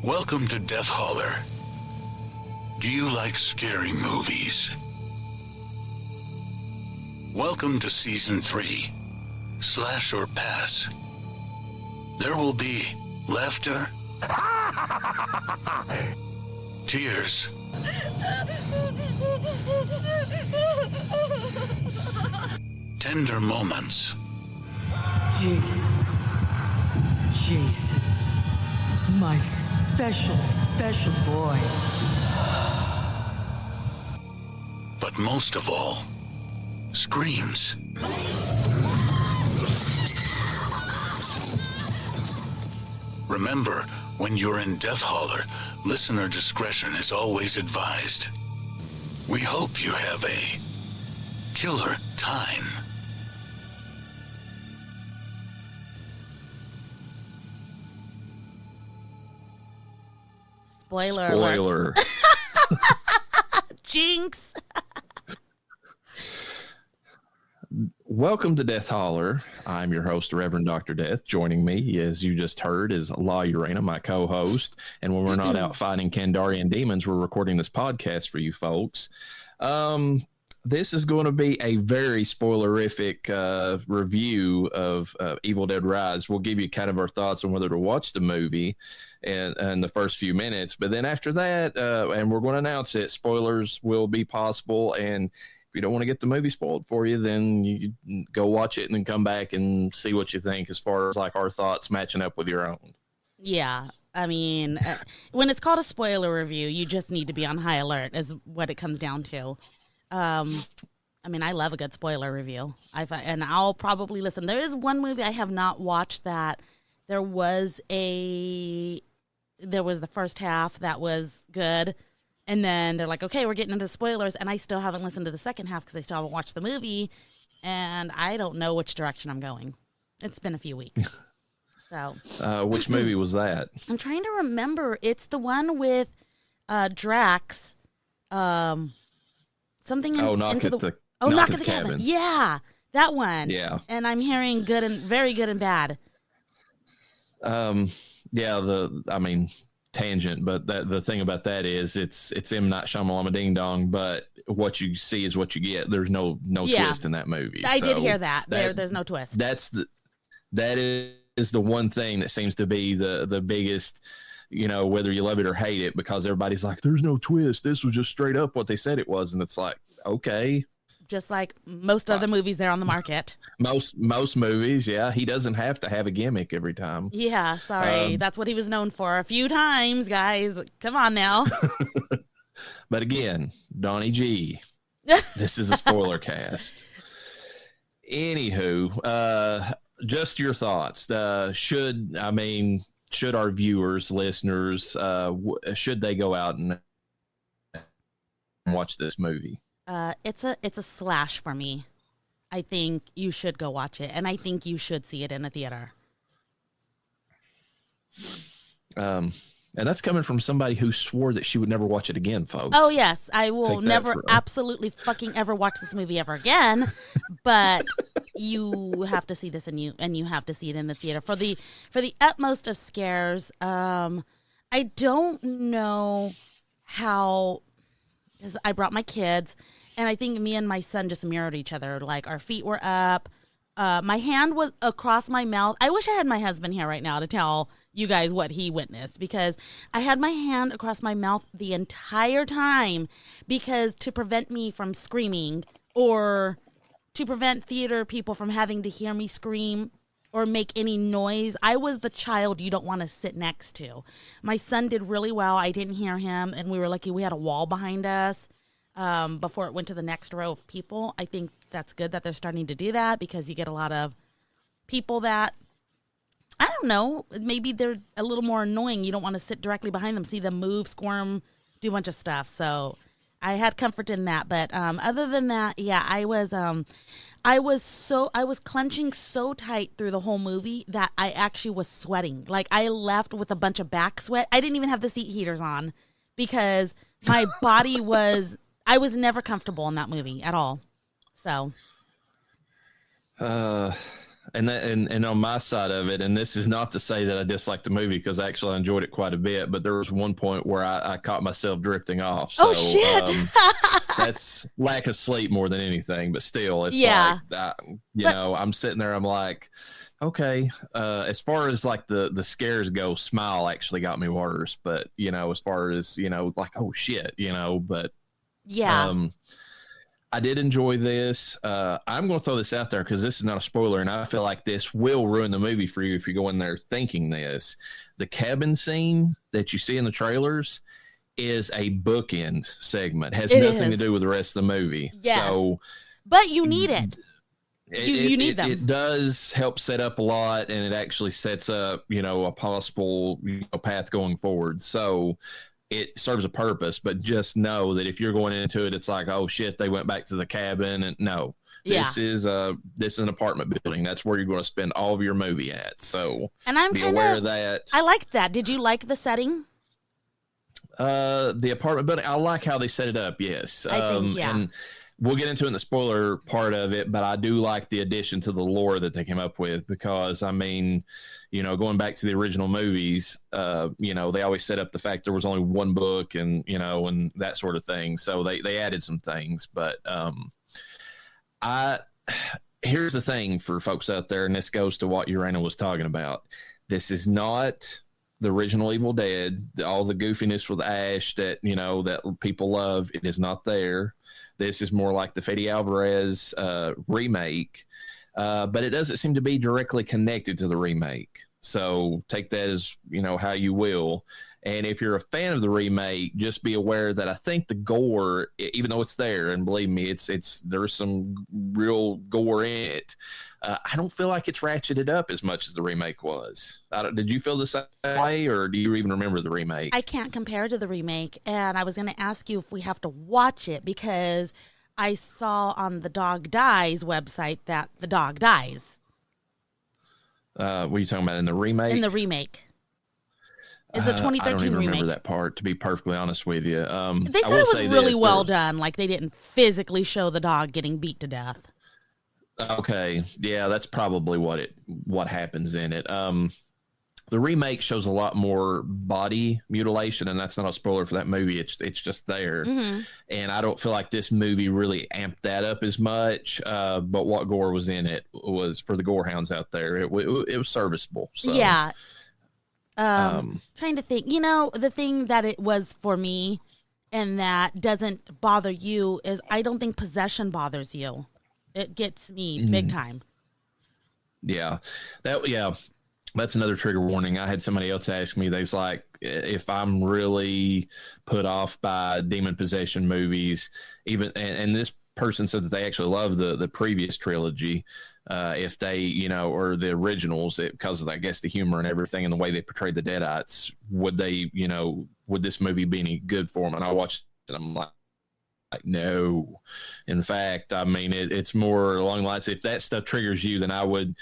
Welcome to Death Holler. Do you like scary movies? Welcome to Season 3, Slash or Pass. There will be laughter, tears, tender moments, Jason. Jason. My special boy. but most of all, screams. Remember, when you're in Death Holler, listener discretion is always advised. We hope you have a killer time. Spoiler. Spoiler. Jinx. Welcome to Death Holler. I'm your host, Reverend Dr. Death. Joining me, as you just heard, is La Urena, my co-host. And when we're not out fighting Kandarian demons, we're recording this podcast for you folks. This is going to be a very spoilerific review of Evil Dead Rise. We'll give you kind of our thoughts on whether to watch the movie and the first few minutes. But then after that, and we're going to announce it, spoilers will be possible. And if you don't want to get the movie spoiled for you, then you go watch it and then come back and see what you think as far as like our thoughts matching up with your own. Yeah. I mean, when it's called a spoiler review, you just need to be on high alert is what it comes down to. I mean, I love a good spoiler review. And I'll probably listen. There is one movie I have not watched that there was the first half that was good. And then they're like, okay, we're getting into spoilers. And I still haven't listened to the second half because I still haven't watched the movie. And I don't know which direction I'm going. It's been a few weeks. So, which movie was that? I'm trying to remember. It's the one with Drax. Something Knock at the Cabin. Yeah, that one. Yeah. And I'm hearing very good and bad. Tangent, but the thing about that is it's M. Night Shyamalan Ding Dong, but what you see is what you get. There's no twist in that movie. I did hear that. There's no twist. That is the one thing that seems to be the biggest, whether you love it or hate it, because everybody's like, there's no twist. This was just straight up what they said it was. And it's like, okay. Just like most other movies there on the market. Most movies, yeah. He doesn't have to have a gimmick every time. Yeah, sorry. That's what he was known for a few times, guys. Come on now. But again, Donnie G, this is a spoiler cast. Anywho, just your thoughts. Should our viewers, listeners, should they go out and watch this movie? It's a slash for me. I think you should go watch it, and I think you should see it in a theater. And that's coming from somebody who swore that she would never watch it again, folks. Oh, yes. I will never absolutely fucking ever watch this movie ever again. But you have to see this and you have to see it in the theater for the utmost of scares. I don't know how, because I brought my kids, and I think me and my son just mirrored each other. Like, our feet were up. My hand was across my mouth. I wish I had my husband here right now to tell you guys what he witnessed, because I had my hand across my mouth the entire time because to prevent me from screaming, or to prevent theater people from having to hear me scream or make any noise. I was the child you don't want to sit next to. My son did really well. I didn't hear him, and we were lucky we had a wall behind us before it went to the next row of people. I think that's good that they're starting to do that, because you get a lot of people that, I don't know, maybe they're a little more annoying. You don't want to sit directly behind them, see them move, squirm, do a bunch of stuff. So I had comfort in that. But other than that, yeah, I was clenching so tight through the whole movie that I actually was sweating. Like, I left with a bunch of back sweat. I didn't even have the seat heaters on because my body I was never comfortable in that movie at all. So. and on my side of it, and this is not to say that I disliked the movie, because actually I enjoyed it quite a bit, but there was one point where I caught myself drifting off. So, shit. That's lack of sleep more than anything, but still, it's I'm sitting there, I'm like, okay, as far as like the scares go, Smile actually got me worse, but as far as like, oh shit, but I did enjoy this. I'm going to throw this out there because this is not a spoiler, and I feel like this will ruin the movie for you if you go in there thinking this. The cabin scene that you see in the trailers is a bookend segment. Has nothing to do with the rest of the movie. Yes. So, but you need it. You need them. It does help set up a lot, and it actually sets up, a possible path going forward. So it serves a purpose, but just know that if you're going into it, it's like, oh shit, they went back to the cabin, and no, this is an apartment building. That's where you're going to spend all of your movie at. So, and I'm be aware of that. I liked that. Did you like the setting? The apartment building, I like how they set it up. Yes, I think, and we'll get into it in the spoiler part of it, but I do like the addition to the lore that they came up with, because going back to the original movies, they always set up the fact there was only one book, and and that sort of thing. So they added some things, but here's the thing for folks out there, and this goes to what Urana was talking about. This is not the original Evil Dead. All the goofiness with Ash that that people love, it is not there. This is more like the Fede Alvarez remake, but it doesn't seem to be directly connected to the remake. So take that as how you will. And if you're a fan of the remake, just be aware that I think the gore, even though it's there, and believe me, there's some real gore in it. I don't feel like it's ratcheted up as much as the remake was. Did you feel the same way, or do you even remember the remake? I can't compare to the remake, and I was going to ask you if we have to watch it, because I saw on the Dog Dies website that the dog dies. What are you talking about in the remake? In the remake. It's a 2013 I don't even remake. remember that part, to be perfectly honest with you. They said it was really well done. Like, they didn't physically show the dog getting beat to death. Okay, yeah, that's probably what happens in it. The remake shows a lot more body mutilation, and that's not a spoiler for that movie. It's just there, and I don't feel like this movie really amped that up as much. But what gore was in it was, for the gore hounds out there, it was serviceable. So. Yeah. Trying to think, the thing that it was for me and that doesn't bother you is I don't think possession bothers you. It gets me big time. Yeah. That's another trigger warning. I had somebody else ask me, they's like, if I'm really put off by demon possession movies, and this person said that they actually love the previous trilogy, if they, or the originals, because of, I guess, the humor and everything and the way they portrayed the Deadites, would this movie be any good for them? And I watched it, and I'm like, no. In fact, I mean, it's more along the lines, if that stuff triggers you, then I would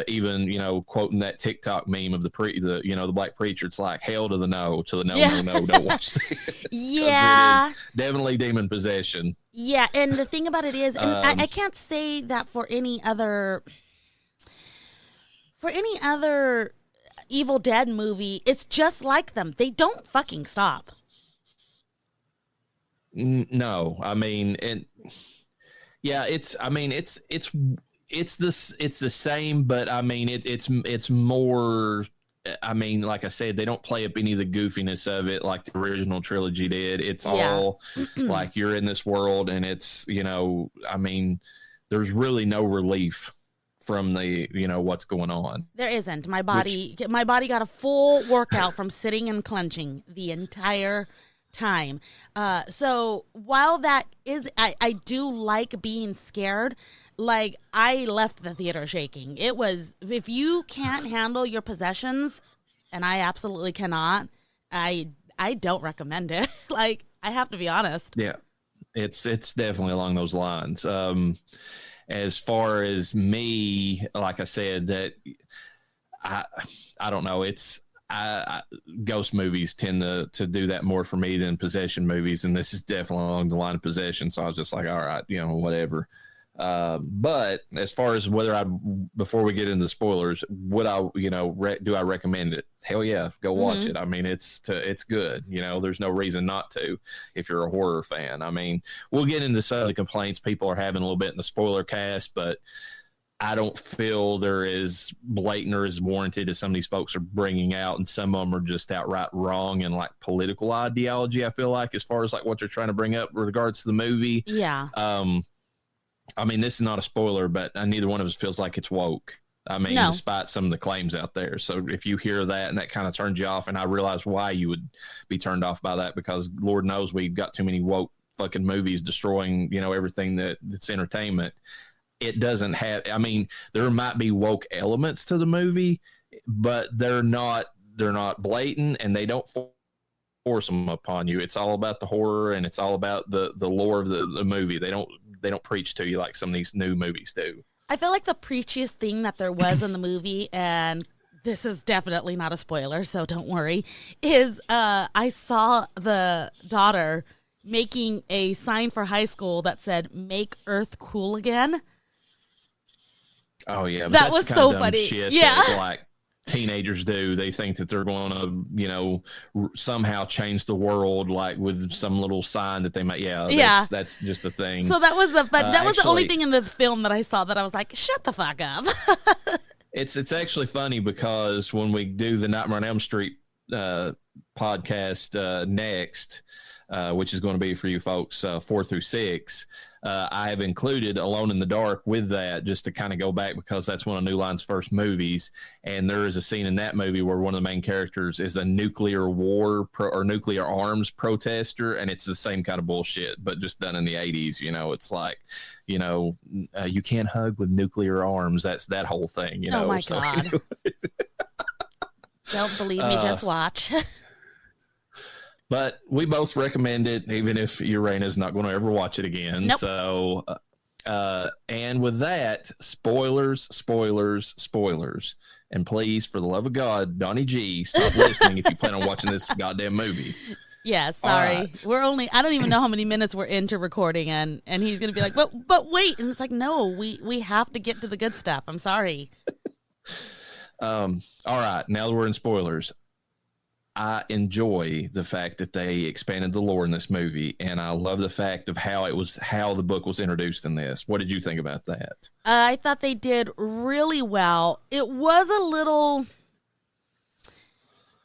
even, quoting that TikTok meme of the black preacher, it's like, hell to the no, no, don't watch this. Yeah. It is definitely demon possession. Yeah, and the thing about it is, and I can't say that for any other Evil Dead movie, it's just like them. They don't fucking stop. No, I mean, it's the same, but I mean, it's more. I mean, like I said, they don't play up any of the goofiness of it like the original trilogy did. It's all like you're in this world, and it's, I mean, there's really no relief from the, what's going on. There isn't. My body got a full workout from sitting and clenching the entire time. So while that is, I do like being scared. Like, I left the theater shaking. It was, if you can't handle your possessions, and I absolutely cannot, I don't recommend it. Like, I have to be honest. Yeah, it's definitely along those lines. As far as me, like I said, that I don't know. Ghost movies tend to do that more for me than possession movies, and this is definitely along the line of possession. So I was just like, all right, whatever. But as far as before we get into the spoilers, would I, do I recommend it? Hell yeah, go watch it. I mean, it's good. There's no reason not to if you're a horror fan. I mean, we'll get into some of the complaints people are having a little bit in the spoiler cast, but I don't feel they're as blatant or as warranted as some of these folks are bringing out, and some of them are just outright wrong and like political ideology. I feel like as far as like what they're trying to bring up with regards to the movie. Yeah. I mean, this is not a spoiler, but neither one of us feels like it's woke. I mean, despite some of the claims out there. So if you hear that and that kind of turns you off, and I realize why you would be turned off by that, because Lord knows we've got too many woke fucking movies destroying, everything that's entertainment. It doesn't have, I mean, there might be woke elements to the movie, but they're not blatant, and they don't force them upon you. It's all about the horror, and it's all about the lore of the movie. They don't preach to you like some of these new movies do. I feel like the preachiest thing that there was in the movie, and this is definitely not a spoiler, so don't worry, is I saw the daughter making a sign for high school that said, "Make Earth Cool Again." Oh yeah, that was so funny. Shit yeah, that, like, teenagers do. They think that they're going to, somehow change the world, like with some little sign that they might. Yeah, that's just the thing. So that was the only thing in the film that I saw that I was like, shut the fuck up. It's actually funny, because when we do the Nightmare on Elm Street podcast next, which is going to be for you folks 4 through 6. I have included Alone in the Dark with that, just to kind of go back, because that's one of New Line's first movies. And there is a scene in that movie where one of the main characters is a nuclear war or nuclear arms protester. And it's the same kind of bullshit, but just done in the 80s. It's like, you can't hug with nuclear arms. That's that whole thing, Oh my God. Don't believe me, just watch. But we both recommend it, even if Uranus not going to ever watch it again. Nope. So, and with that, spoilers. And please, for the love of God, Donnie G, stop listening if you plan on watching this goddamn movie. Yeah, sorry. Right. I don't even know how many minutes we're into recording, and he's going to be like, but wait. And it's like, no, we have to get to the good stuff. I'm sorry. All right. Now that we're in spoilers, I enjoy the fact that they expanded the lore in this movie, and I love the fact of how the book was introduced in this. What did you think about that? I thought they did really well. It was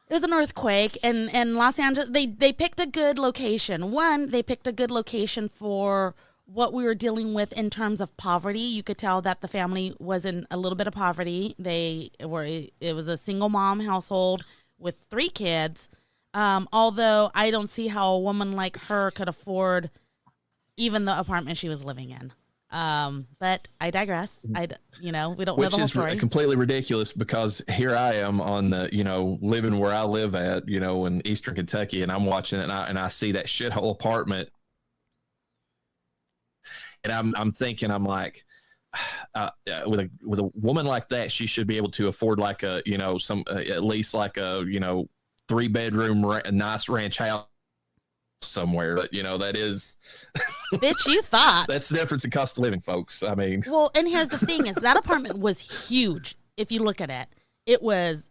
an earthquake, and Los Angeles, they picked a good location. They picked a good location for what we were dealing with in terms of poverty. You could tell that the family was in a little bit of poverty. It was a single mom household with 3 kids, although I don't see how a woman like her could afford even the apartment she was living in. But I digress. We don't know the whole story. Which is completely ridiculous, because here I am on the, living where I live at, in Eastern Kentucky, and I'm watching it, and I see that shithole apartment, and I'm thinking, I'm like, with a woman like that, she should be able to afford like a, at least like a, 3-bedroom nice ranch house somewhere. But that is bitch, you thought that's the difference in cost of living, folks. I mean, well, and here's the thing: is that apartment was huge. If you look at it, it was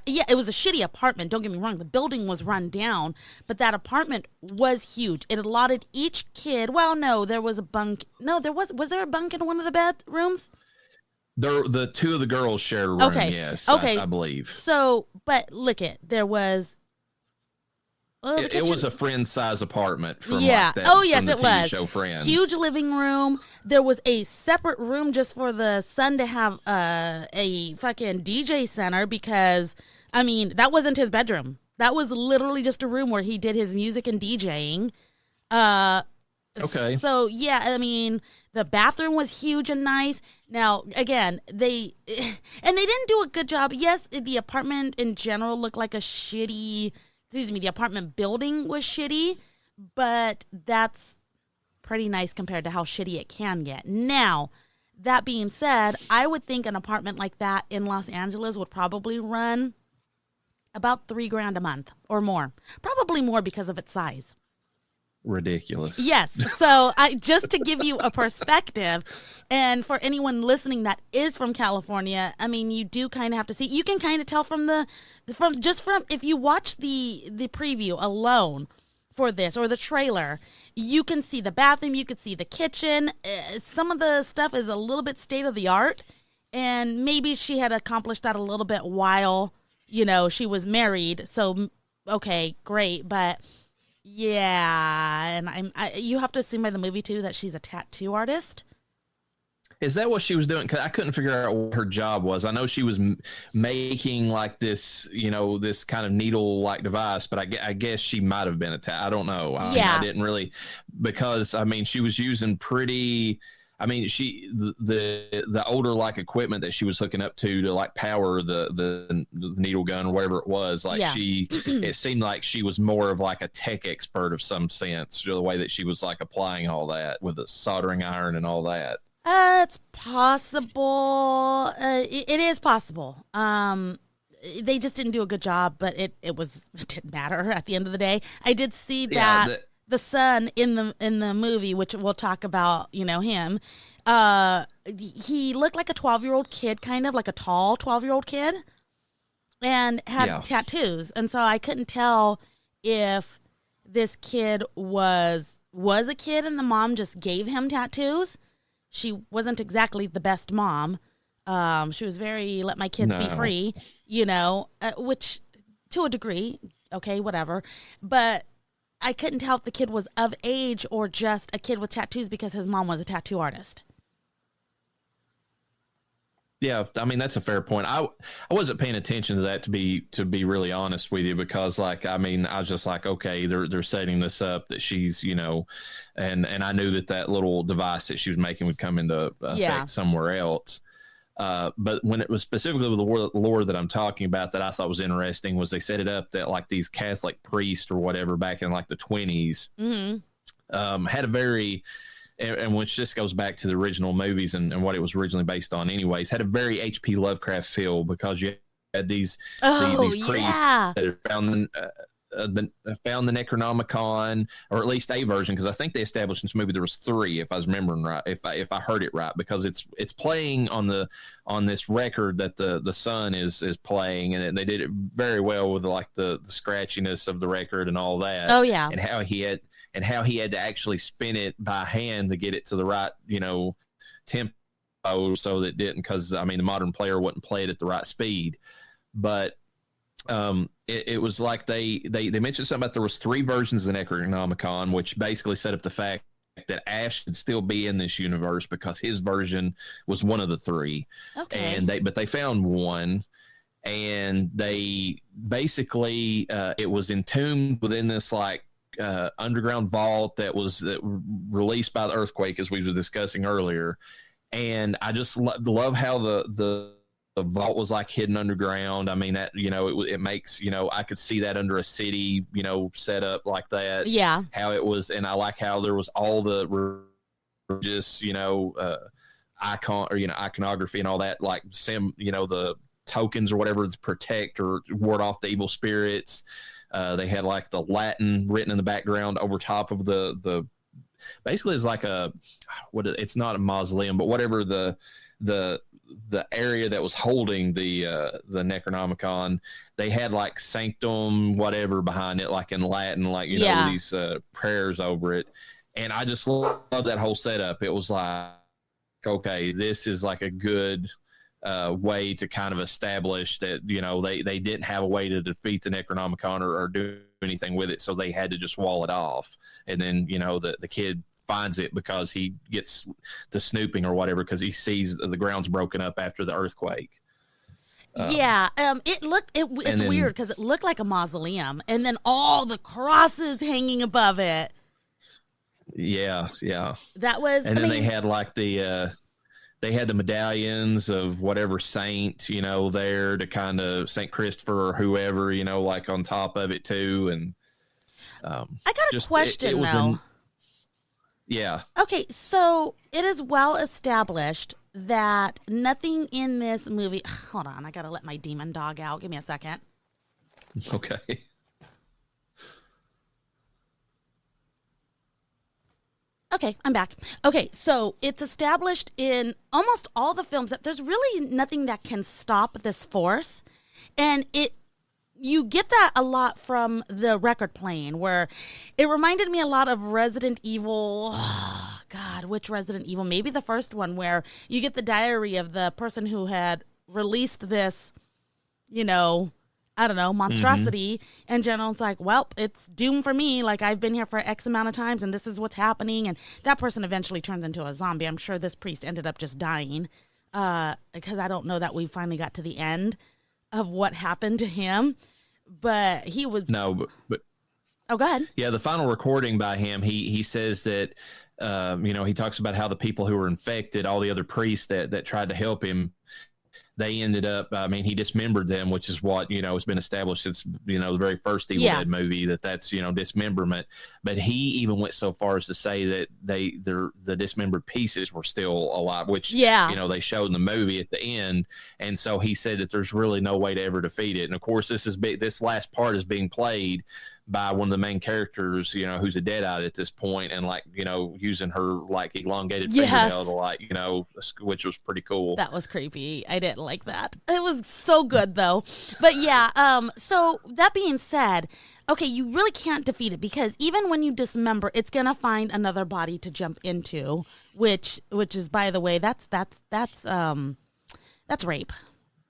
it was a shitty apartment. Don't get me wrong; the building was run down, but that apartment was huge. It allotted each kid. Well, no, there was a bunk. No, there was. Was there a bunk in one of the bedrooms? The 2 of the girls shared a room. Okay. Yes. Okay. I believe. So, but look at there was. It was a friend-size apartment from yes, it was. TV show Friends. Huge living room. There was a separate room just for the son to have a fucking DJ center, because, I mean, that wasn't his bedroom. That was literally just a room where he did his music and DJing. Okay. So, yeah, I mean, the bathroom was huge and nice. Now, again, they didn't do a good job. Yes, the apartment in general looked like the apartment building was shitty, but that's pretty nice compared to how shitty it can get. Now, that being said, I would think an apartment like that in Los Angeles would probably run about $3,000 a month or more. Probably more because of its size. ridiculous. Yes. So just to give you a perspective, and for anyone listening that is from California, I mean, you do kind of have to see. You can kind of tell from if you watch the preview alone for this or the trailer, you can see the bathroom, you could see the kitchen. Some of the stuff is a little bit state of the art, and maybe she had accomplished that a little bit while she was married. So okay, great, but. Yeah, and you have to assume by the movie too that she's a tattoo artist. Is that what she was doing? Because I couldn't figure out what her job was. I know she was making like this, this kind of needle-like device, but I guess she might have been a tattoo. I don't know. I didn't really, because I mean, she was using pretty. I mean, the older like equipment that she was hooking up to like power the needle gun or whatever it was, like it seemed like she was more of like a tech expert of some sense, the way that she was like applying all that with a soldering iron and all that. It's possible. It is possible. They just didn't do a good job, but it didn't matter at the end of the day. I did see that. The son in the movie, which we'll talk about, him, he looked like a 12-year-old kid, kind of like a tall 12-year-old kid, and had tattoos. And so I couldn't tell if this kid was a kid and the mom just gave him tattoos. She wasn't exactly the best mom. She was very let my kids be free, which to a degree, okay, whatever. But I couldn't tell if the kid was of age or just a kid with tattoos because his mom was a tattoo artist. Yeah, I mean, that's a fair point. I wasn't paying attention to that, to be really honest with you, because like, I mean, I was just like, okay, they're setting this up that she's, and I knew that little device that she was making would come into effect somewhere else. But when it was specifically with the lore that I'm talking about that I thought was interesting was they set it up that like these Catholic priests or whatever back in like the 20s had a very, and which just goes back to the original movies and what it was originally based on anyways, had a very H.P. Lovecraft feel, because you had these priests that had found the Necronomicon, or at least a version, because I think they established in this movie there was 3, if I was remembering right, if I heard it right, because it's playing on this record that the son is playing, and they did it very well with like the scratchiness of the record and all that. Oh yeah, and how he had to actually spin it by hand to get it to the right tempo, so that it didn't, because I mean the modern player wouldn't play it at the right speed, but. It was like they mentioned something about there was 3 versions of the Necronomicon, which basically set up the fact that Ash should still be in this universe because his version was one of the 3. Okay. And they found one, and they basically it was entombed within this like underground vault that was released by the earthquake, as we were discussing earlier. And I just love how the vault was like hidden underground. I mean, that, it makes, I could see that under a city, set up like that. Yeah. How it was. And I like how there was all the religious, icon or, iconography and all that, like the tokens or whatever to protect or ward off the evil spirits. They had like the Latin written in the background over top of the basically it's like it's not a mausoleum, but whatever the area that was holding the Necronomicon, they had like sanctum whatever behind it, like in Latin, like these prayers over it. And I just love that whole setup. It was like, okay, this is like a good way to kind of establish that they didn't have a way to defeat the Necronomicon or do anything with it, so they had to just wall it off. And then the kid finds it because he gets to snooping or whatever, because he sees the ground's broken up after the earthquake. It's weird because it looked like a mausoleum, and then all the crosses hanging above it. Yeah. That was, and then they had like the medallions of whatever saint, there to kind of Saint Christopher or whoever, like on top of it too. And I got a question though. Yeah. Okay, so it is well established that nothing in this movie. Hold on, I gotta let my demon dog out. Give me a second. Okay. Okay, I'm back. Okay, so it's established in almost all the films that there's really nothing that can stop this force. And you get that a lot from the record playing, where it reminded me a lot of Resident Evil. Oh, God, which Resident Evil? Maybe the first one, where you get the diary of the person who had released this, I don't know, monstrosity. Mm-hmm. And General's like, well, it's doom for me. Like, I've been here for X amount of times, and this is what's happening. And that person eventually turns into a zombie. I'm sure this priest ended up just dying, because I don't know that we finally got to the end of what happened to him. But he was... No, but oh, go ahead. Yeah, the final recording by him, he says that, he talks about how the people who were infected, all the other priests that tried to help him, they ended up, he dismembered them, which is what, has been established since, the very first Evil Dead movie, that's, dismemberment. But he even went so far as to say that the dismembered pieces were still alive, which, they showed in the movie at the end. And so he said that there's really no way to ever defeat it. And of course, this last part is being played by one of the main characters, who's a deadite at this point, and using her elongated fingernail to which was pretty cool. That was creepy. I didn't like that. It was so good though. But yeah, so that being said, okay, you really can't defeat it, because even when you dismember, it's gonna find another body to jump into, which is, by the way, that's rape.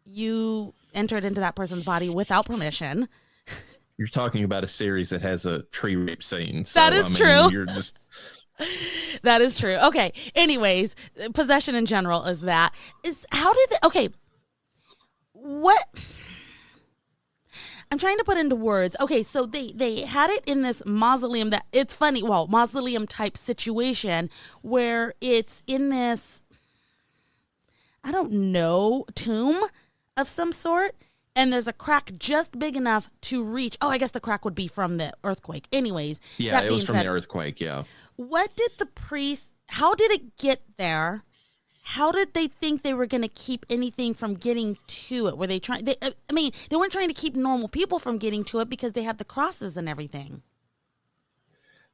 You entered into that person's body without permission. You're talking about a series that has a tree rape scene. So, that is true. You're just... That is true. Okay. Anyways, possession in general is that. What? I'm trying to put into words. Okay, so they had it in this mausoleum that, it's funny, mausoleum type situation where it's in this, I don't know, tomb of some sort. And there's a crack just big enough to reach. Oh, I guess the crack would be from the earthquake. Anyways. Yeah, it was from the earthquake, yeah. What did the priest, how did it get there? How did they think they were going to keep anything from getting to it? Were they trying, they weren't trying to keep normal people from getting to it because they had the crosses and everything.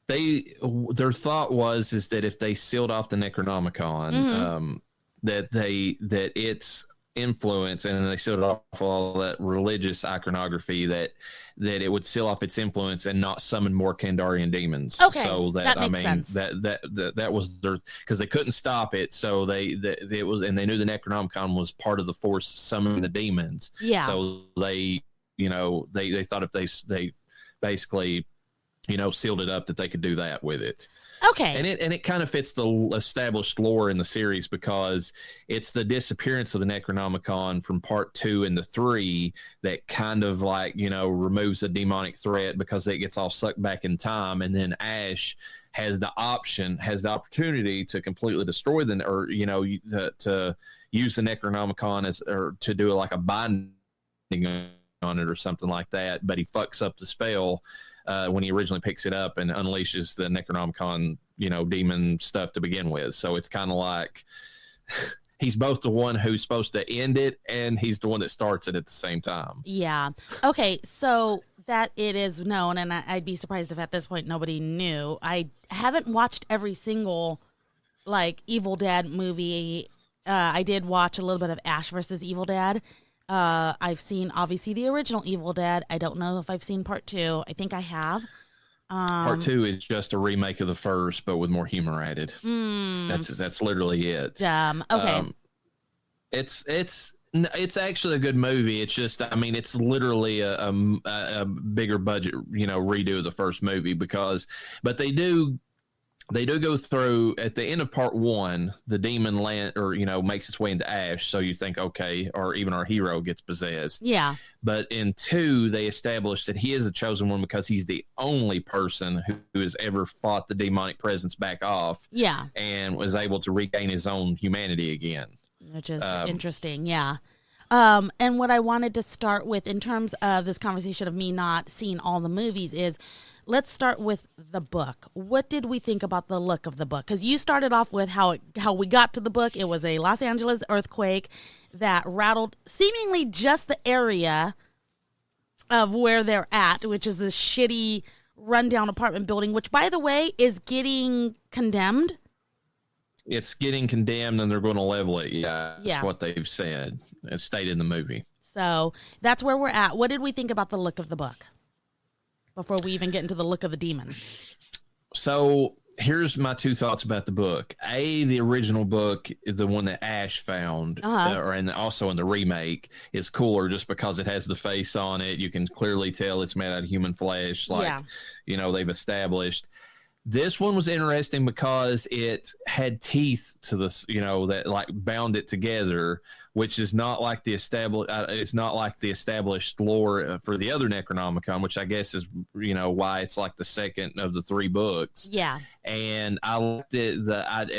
Their thought was that if they sealed off the Necronomicon, that it's influence, and they sealed off all that religious iconography, that it would seal off its influence and not summon more Kandarian demons. Okay, so that makes sense. That was their, because they couldn't stop it, so it was, and they knew the Necronomicon was part of the force summoning the demons. Yeah. So they thought if they basically sealed it up, that they could do that with it. Okay. And it kind of fits the established lore in the series, because it's the disappearance of the Necronomicon from part 2 and 3 that kind of removes the demonic threat, because it gets all sucked back in time. And then Ash has the opportunity to completely destroy to use the Necronomicon or to do like a binding on it or something like that. But he fucks up the spell when he originally picks it up and unleashes the Necronomicon, demon stuff to begin with. So it's kind of like he's both the one who's supposed to end it, and he's the one that starts it at the same time. Yeah. Okay, so that it is known, and I'd be surprised if at this point nobody knew. I haven't watched every single, Evil Dead movie. I did watch a little bit of Ash versus Evil Dead. I've seen, obviously, the original Evil Dead. I don't know if I've seen part 2. I think I have. Part 2 is just a remake of the first, but with more humor added. That's literally it. Okay. It's actually a good movie. It's just, it's literally a bigger budget, redo of the first movie, but they do go through at the end of part 1, the demon makes its way into Ash. So you think, okay, or even our hero gets possessed. Yeah. But in 2, they established that he is a chosen one because he's the only person who has ever fought the demonic presence back off. Yeah. And was able to regain his own humanity again. Which is interesting. Yeah. And what I wanted to start with in terms of this conversation of me not seeing all the movies is, let's start with the book. What did we think about the look of the book? Because you started off with how we got to the book. It was a Los Angeles earthquake that rattled seemingly just the area of where they're at, which is this shitty rundown apartment building, which, by the way, is getting condemned. It's getting condemned, and they're going to level it. Yeah, Yeah. that's what they've said. It's stated in the movie. So that's where we're at. What did we think about the look of the book before we even get into the look of the demon? So here's my two thoughts about the book. The original book, the one that Ash found, and also in the remake, is cooler just because it has the face on it. You can clearly tell it's made out of human flesh, like they've established. This one was interesting because it had teeth to this, that like bound it together, which is not like the established. It's not like the established lore for the other Necronomicon, which I guess is why it's like the second of the three books. Yeah. And I liked it.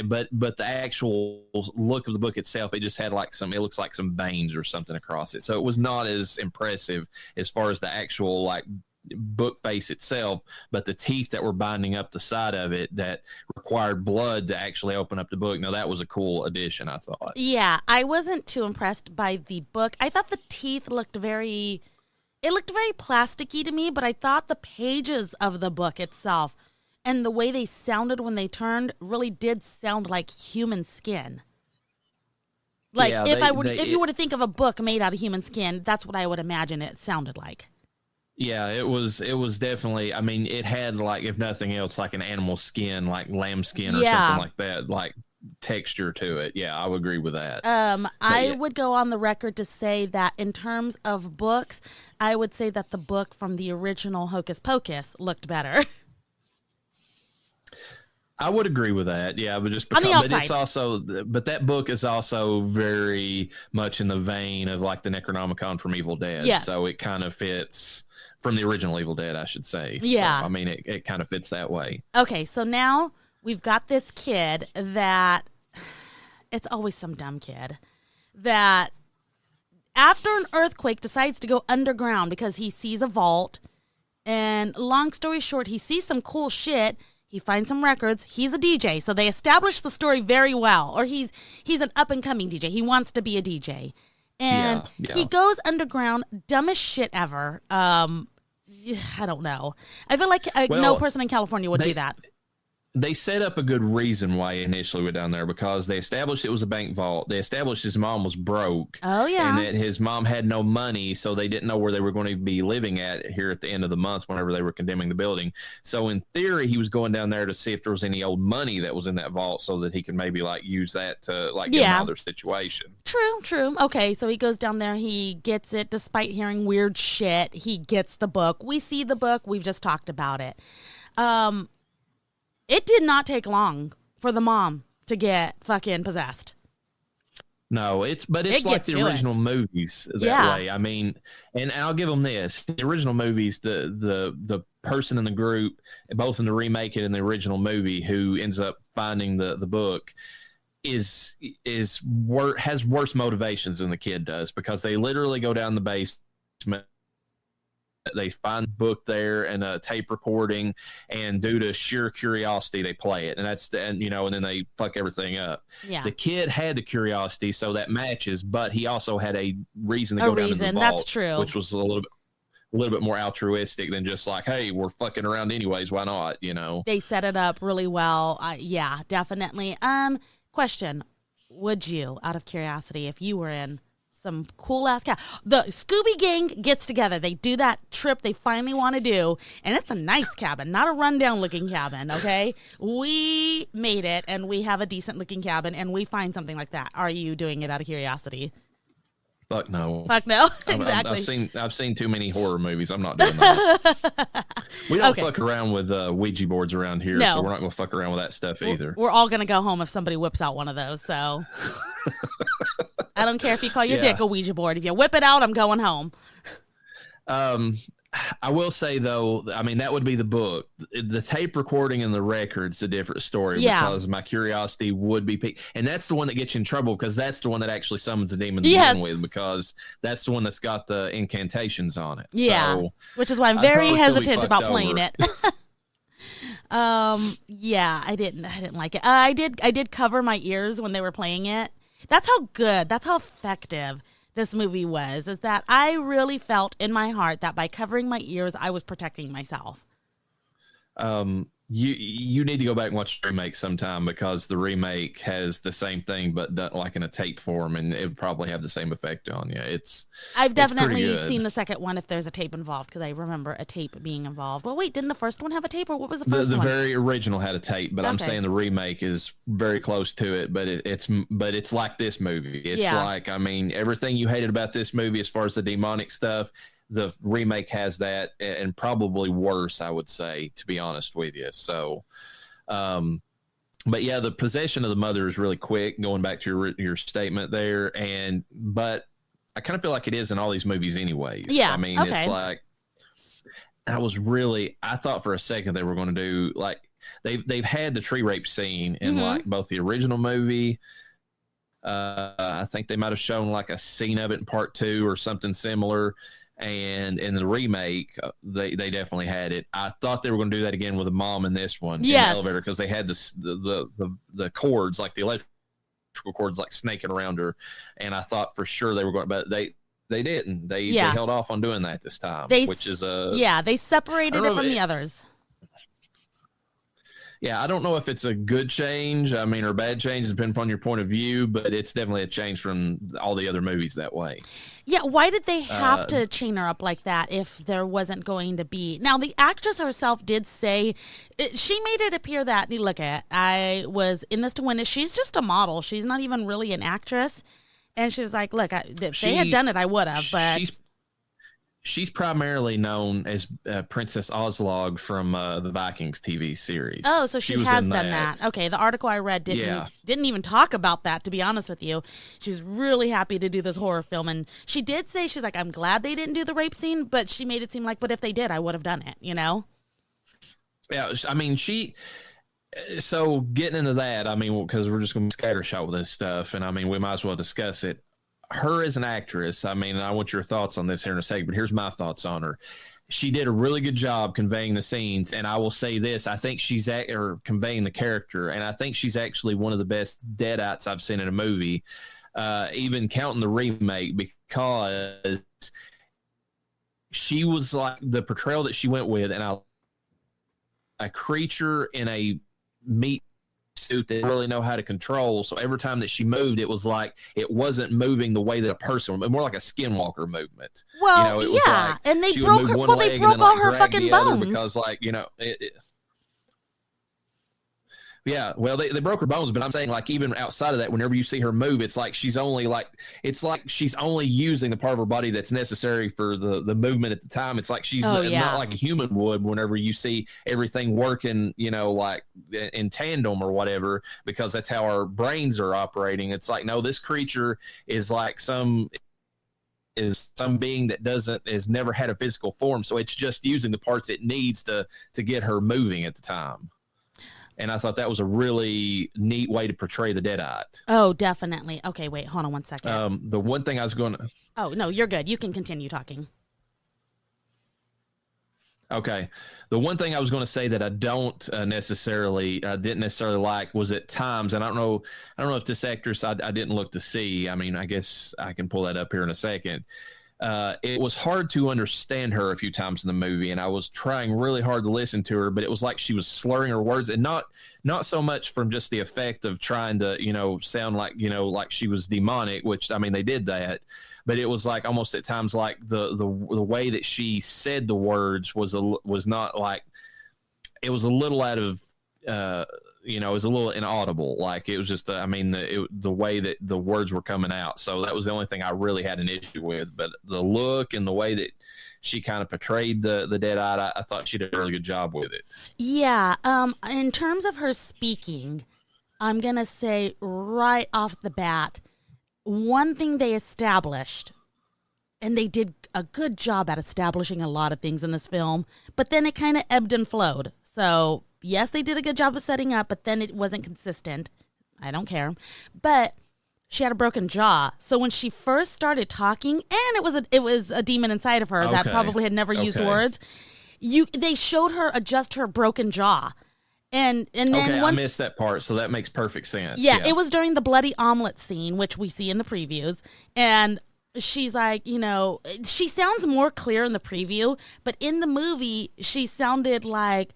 But the actual look of the book itself, it just had like it looks like some veins or something across it. So it was not as impressive as far as the actual like book face itself, but the teeth that were binding up the side of it that required blood to actually open up the book. Now that was a cool addition, I thought. Yeah, I wasn't too impressed by the book. I thought the teeth looked very plasticky to me, but I thought the pages of the book itself and the way they sounded when they turned really did sound like human skin. Like if you were to think of a book made out of human skin, that's what I would imagine it sounded like. Yeah, it was definitely, I mean, it had like, if nothing else, like an animal skin, like lamb skin or something like that, like texture to it. Yeah, I would agree with that. I would go on the record to say that in terms of books, I would say that the book from the original Hocus Pocus looked better. I would agree with that. Yeah, but just because, on the outside. But it's also, but that book is also very much in the vein of like the Necronomicon from Evil Dead. Yes. So it kind of fits from the original Evil Dead, I should say. Yeah. So, I mean, it kind of fits that way. Okay, so now we've got this kid that, it's always some dumb kid, that after an earthquake decides to go underground because he sees a vault. And long story short, he sees some cool shit. He finds some records. He's a DJ, so they establish the story very well. Or he's an up-and-coming DJ. He wants to be a DJ. And he goes underground, dumbest shit ever. I don't know. I feel like no person in California would do that. They set up a good reason why he initially went down there, because they established it was a bank vault. They established his mom was broke. Oh, yeah. And that his mom had no money, so they didn't know where they were going to be living at here at the end of the month whenever they were condemning the building. So in theory, he was going down there to see if there was any old money that was in that vault so that he could maybe like use that to like get another situation. True. Okay, so he goes down there. He gets it despite hearing weird shit. He gets the book. We see the book. We've just talked about it. It did not take long for the mom to get fucking possessed. No, it's like the original movies that way. I mean, and I'll give them this: the original movies, the person in the group, both in the remake and in the original movie, who ends up finding the book, has worse motivations than the kid does, because they literally go down the basement. They find the book there and a tape recording, and due to sheer curiosity, they play it, and and then they fuck everything up. Yeah. The kid had the curiosity, so that matches, but he also had a reason to go down to the vault. That's true. Which was a little bit more altruistic than just like, hey, we're fucking around anyways, why not? They set it up really well. Yeah, definitely. Question: would you, out of curiosity, if you were in some cool ass cabin, the Scooby Gang gets together, they do that trip they finally want to do, and it's a nice cabin, not a rundown looking cabin, okay? We made it, and we have a decent looking cabin, and we find something like that. Are you doing it out of curiosity? Fuck no. Exactly. I've seen too many horror movies. I'm not doing that. We don't fuck around with Ouija boards around here, so we're not going to fuck around with that stuff either. We're all going to go home if somebody whips out one of those, so I don't care if you call your dick a Ouija board. If you whip it out, I'm going home. I will say, though, I mean, that would be the book. The tape recording and the record's a different story, because my curiosity would be piqued. And that's the one that gets you in trouble, because that's the one that actually summons the demon to begin with, because that's the one that's got the incantations on it. Yeah, so which is why I'm very hesitant about playing it. I didn't like it. I did cover my ears when they were playing it. That's how effective this movie was, is that I really felt in my heart that by covering my ears, I was protecting myself. You need to go back and watch the remake sometime, because the remake has the same thing but done like in a tape form, and it would probably have the same effect on you. I've definitely seen the second one if there's a tape involved, because I remember a tape being involved. Well, wait, didn't the first one have a tape, or what was the first one? The very original had a tape, but I'm saying the remake is very close to it. But it's like this movie. It's like, I mean, everything you hated about this movie as far as the demonic stuff, the remake has that, and probably worse, I would say, to be honest with you. So, but yeah, the possession of the mother is really quick, going back to your statement there. But I kind of feel like it is in all these movies anyways. Yeah. I mean, it's like, I thought for a second they were going to do, like, they've had the tree rape scene in like both the original movie. I think they might have shown like a scene of it in part 2 or something similar. And in the remake, they definitely had it. I thought they were going to do that again with a mom in this one, in the elevator, because they had the cords, like the electrical cords, like snaking around her. And I thought for sure they were going, but they didn't. They held off on doing that this time, which is they separated it from the others. Yeah, I don't know if it's a good change, I mean, or bad change, depending upon your point of view, but it's definitely a change from all the other movies that way. Yeah, why did they have to chain her up like that if there wasn't going to be? Now, the actress herself did say, she made it appear that, look, I was in this to win it. She's just a model. She's not even really an actress. And she was like, look, if they had done it, I would have, but... She's primarily known as Princess Oslog from the Vikings TV series. Oh, so she has done that. Okay, the article I read didn't even talk about that, to be honest with you. She's really happy to do this horror film, and she did say, she's like, I'm glad they didn't do the rape scene, but she made it seem like, but if they did, I would have done it, you know? Yeah, I mean, so getting into that, I mean, because we're just going to scattershot with this stuff, and I mean, we might as well discuss it. Her as an actress, I mean, I want your thoughts on this here in a second, but here's my thoughts on her. She did a really good job conveying the scenes, and I will say this, I think she's conveying the character, and I think she's actually one of the best deadites I've seen in a movie, even counting the remake, because she was like the portrayal that she went with, and a creature in a meat suit that didn't really know how to control. So every time that she moved, it was like it wasn't moving the way that a person would, more like a skinwalker movement. Well, it was like and they broke her. Well, they broke all her fucking bones because, like, yeah, well, they broke her bones, but I'm saying, like, even outside of that, whenever you see her move, it's like she's only using the part of her body that's necessary for the movement at the time. It's like she's not like a human would whenever you see everything working, like in tandem or whatever, because that's how our brains are operating. It's like, no, this creature is like some being that has never had a physical form, so it's just using the parts it needs to get her moving at the time. And I thought that was a really neat way to portray the Deadite. Oh, definitely. Okay, wait, hold on one second. The one thing I was going to... Oh, no, you're good. You can continue talking. Okay. The one thing I was going to say that I didn't necessarily like was at times, and I don't know if this actress, I didn't look to see. I mean, I guess I can pull that up here in a second. It was hard to understand her a few times in the movie, and I was trying really hard to listen to her, but it was like she was slurring her words, and not so much from just the effect of trying to, sound like, like she was demonic, which, I mean, they did that, but it was like almost at times like the way that she said the words was not like, it was a little out of, it was a little inaudible. Like, it was just, the way that the words were coming out. So that was the only thing I really had an issue with. But the look and the way that she kind of portrayed the Deadite, I thought she did a really good job with it. Yeah. In terms of her speaking, I'm going to say right off the bat, one thing they established, and they did a good job at establishing a lot of things in this film, but then it kind of ebbed and flowed. So... yes, they did a good job of setting up, but then it wasn't consistent. I don't care. But she had a broken jaw. So when she first started talking, and it was a demon inside of her that probably had never used words, they showed her adjust her broken jaw. And then I missed that part, so that makes perfect sense. Yeah, it was during the bloody omelet scene, which we see in the previews. And she's like, she sounds more clear in the preview, but in the movie, she sounded like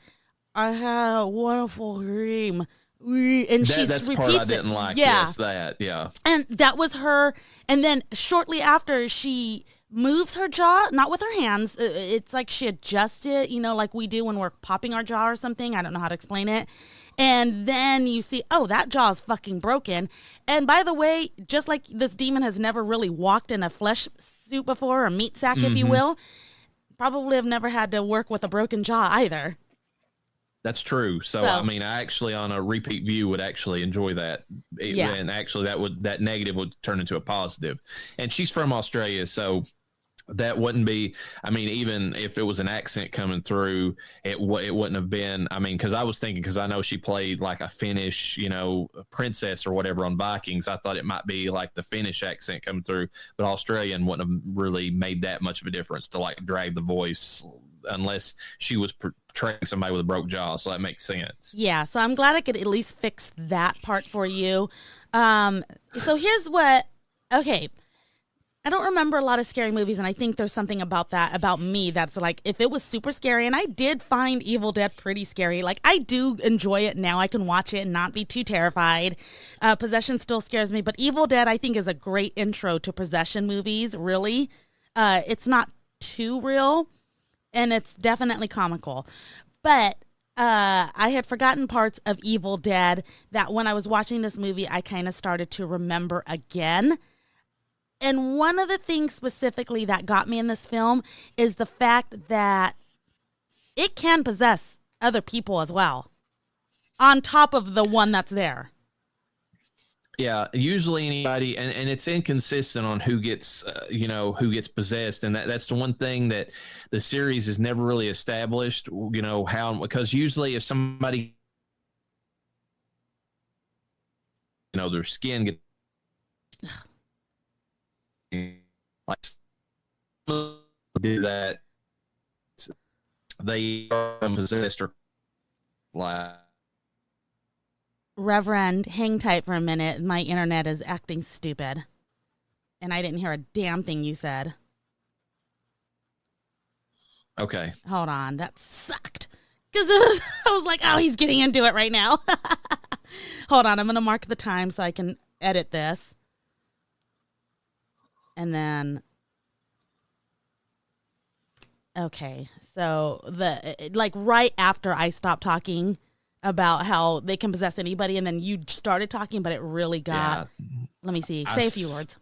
I had a wonderful dream. And she That's the repeats part I didn't it. like. Yeah. Yes, that, yeah. And that was her. And then shortly after, she moves her jaw, not with her hands. It's like she adjusts it, like we do when we're popping our jaw or something. I don't know how to explain it. And then you see, oh, that jaw is fucking broken. And by the way, just like this demon has never really walked in a flesh suit before, or meat sack, if you will, probably have never had to work with a broken jaw either. That's true. So I mean, I actually on a repeat view would actually enjoy that. And actually that negative would turn into a positive. And she's from Australia, so that wouldn't be, I mean, even if it was an accent coming through, it wouldn't have been, I mean, because I was thinking, because I know she played like a Finnish, princess or whatever on Vikings. I thought it might be like the Finnish accent coming through, but Australian wouldn't have really made that much of a difference to like drag the voice unless she was portraying somebody with a broke jaw. So that makes sense. Yeah. So I'm glad I could at least fix that part for you. So here's what, okay. I don't remember a lot of scary movies, and I think there's something about me that's like, if it was super scary, and I did find Evil Dead pretty scary. Like, I do enjoy it now. I can watch it and not be too terrified. Possession still scares me, but Evil Dead, I think, is a great intro to possession movies, really. It's not too real, and it's definitely comical. But I had forgotten parts of Evil Dead that when I was watching this movie, I kind of started to remember again. And one of the things specifically that got me in this film is the fact that it can possess other people as well, on top of the one that's there. Yeah, usually anybody, and it's inconsistent on who gets, who gets possessed, and that's the one thing that the series has never really established, how, because usually if somebody, their skin gets like do that, they are possessed or like. Reverend, hang tight for a minute. My internet is acting stupid, and I didn't hear a damn thing you said. Okay, hold on, that sucked because I was like, oh, he's getting into it right now. Hold on, I'm gonna mark the time so I can edit this. And then, okay, so right after I stopped talking about how they can possess anybody, and then you started talking, but it really got. Yeah. Let me see. Say a few words.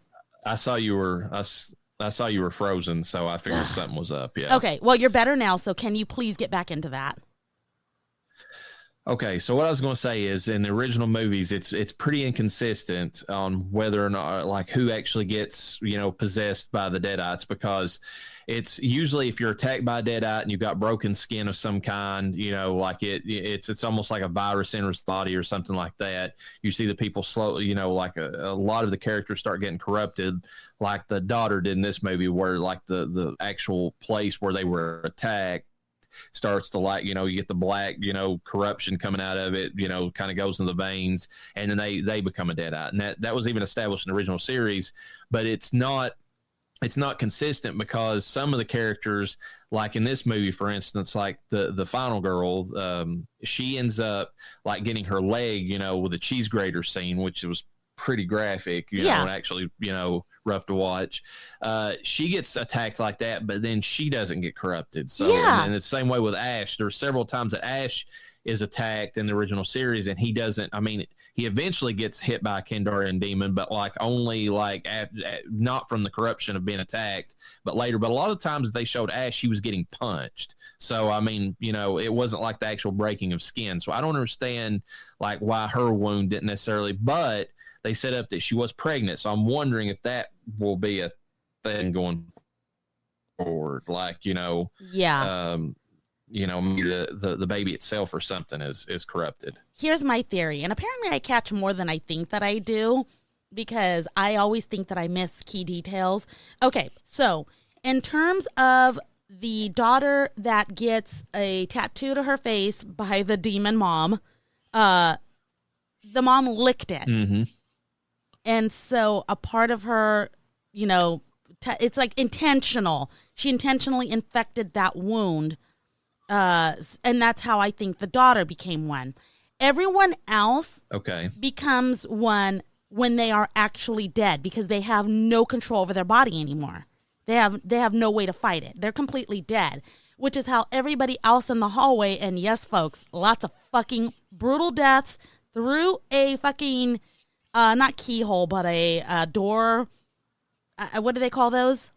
I saw you were frozen, so I figured something was up. Yeah. Okay. Well, you're better now. So can you please get back into that? Okay, so what I was going to say is, in the original movies, it's pretty inconsistent on whether or not, like, who actually gets, possessed by the Deadites, because it's usually if you're attacked by a Deadite and you've got broken skin of some kind, like it's almost like a virus enters the body or something like that. You see the people slowly, like a lot of the characters start getting corrupted, like the daughter did in this movie, where like the actual place where they were attacked starts to, like, you get the black, corruption coming out of it, kind of goes in the veins, and then they become a Deadite. And that was even established in the original series, but it's not consistent, because some of the characters, like in this movie, for instance, like the final girl, she ends up like getting her leg, with a cheese grater scene, which was pretty graphic, and actually, rough to watch. She gets attacked like that, but then she doesn't get corrupted. So, and it's the same way with Ash. There's several times that Ash is attacked in the original series, and he doesn't. I mean, he eventually gets hit by a Kandarian demon, but like only like not from the corruption of being attacked, but later. But a lot of times they showed Ash, he was getting punched. So I mean, it wasn't like the actual breaking of skin. So I don't understand like why her wound didn't necessarily, but they set up that she was pregnant. So I'm wondering if that will be a thing going forward. Like, maybe the baby itself or something is corrupted. Here's my theory. And apparently I catch more than I think that I do, because I always think that I miss key details. Okay. So in terms of the daughter that gets a tattoo to her face by the demon mom, the mom licked it. Mm-hmm. And so a part of her, it's like intentional. She intentionally infected that wound And that's how I think the daughter became one. Everyone else becomes one when they are actually dead because they have no control over their body anymore. They have no way to fight it. They're completely dead, which is how everybody else in the hallway, and yes, folks, lots of fucking brutal deaths through a fucking, not keyhole, but a door. What do they call those?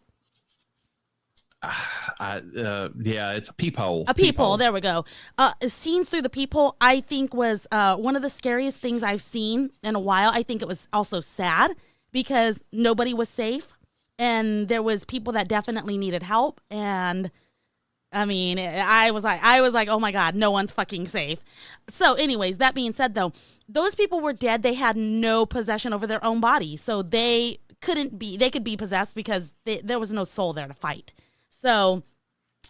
Yeah, it's a peephole. A peephole. There we go. Scenes through the peephole, I think, was one of the scariest things I've seen in a while. I think it was also sad because nobody was safe, and there was people that definitely needed help. And I mean, I was like, oh my God, no one's fucking safe. So, anyways, that being said, though, those people were dead. They had no possession over their own body, so they couldn't be. They could be possessed because there was no soul there to fight. So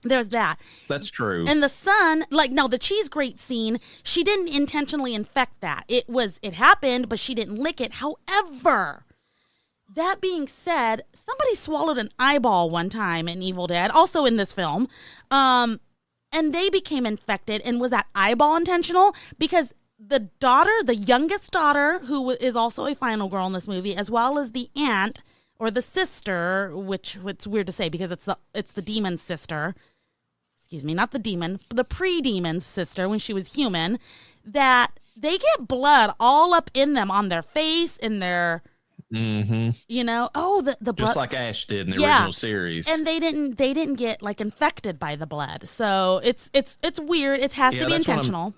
there's that. That's true. And the son, the cheese grate scene, she didn't intentionally infect that. It happened, but she didn't lick it. However, that being said, somebody swallowed an eyeball one time in Evil Dead, also in this film. And they became infected. And was that eyeball intentional? Because the youngest daughter, who is also a final girl in this movie, as well as the aunt, or the sister, which it's weird to say because it's the demon's sister. Excuse me, not the demon, but the pre-demon's sister when she was human. That they get blood all up in them, on their face, in their, the blood, just like Ash did in the original series. And they didn't get infected by the blood, so it's weird. It has to be intentional.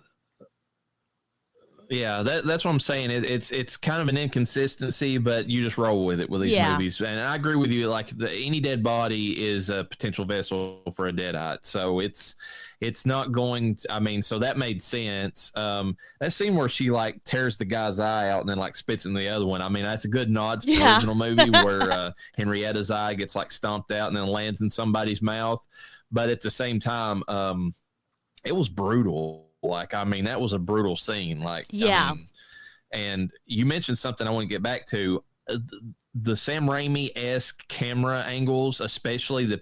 Yeah, that's what I'm saying. It's kind of an inconsistency, but you just roll with it with these movies. And I agree with you. Any dead body is a potential vessel for a deadite. So it's not going to, so that made sense. That scene where she tears the guy's eye out and then spits in the other one. That's a good nod to the original movie where Henrietta's eye gets stomped out and then lands in somebody's mouth. But at the same time, it was brutal. That was a brutal scene. And you mentioned something I want to get back to. The Sam Raimi-esque camera angles, especially the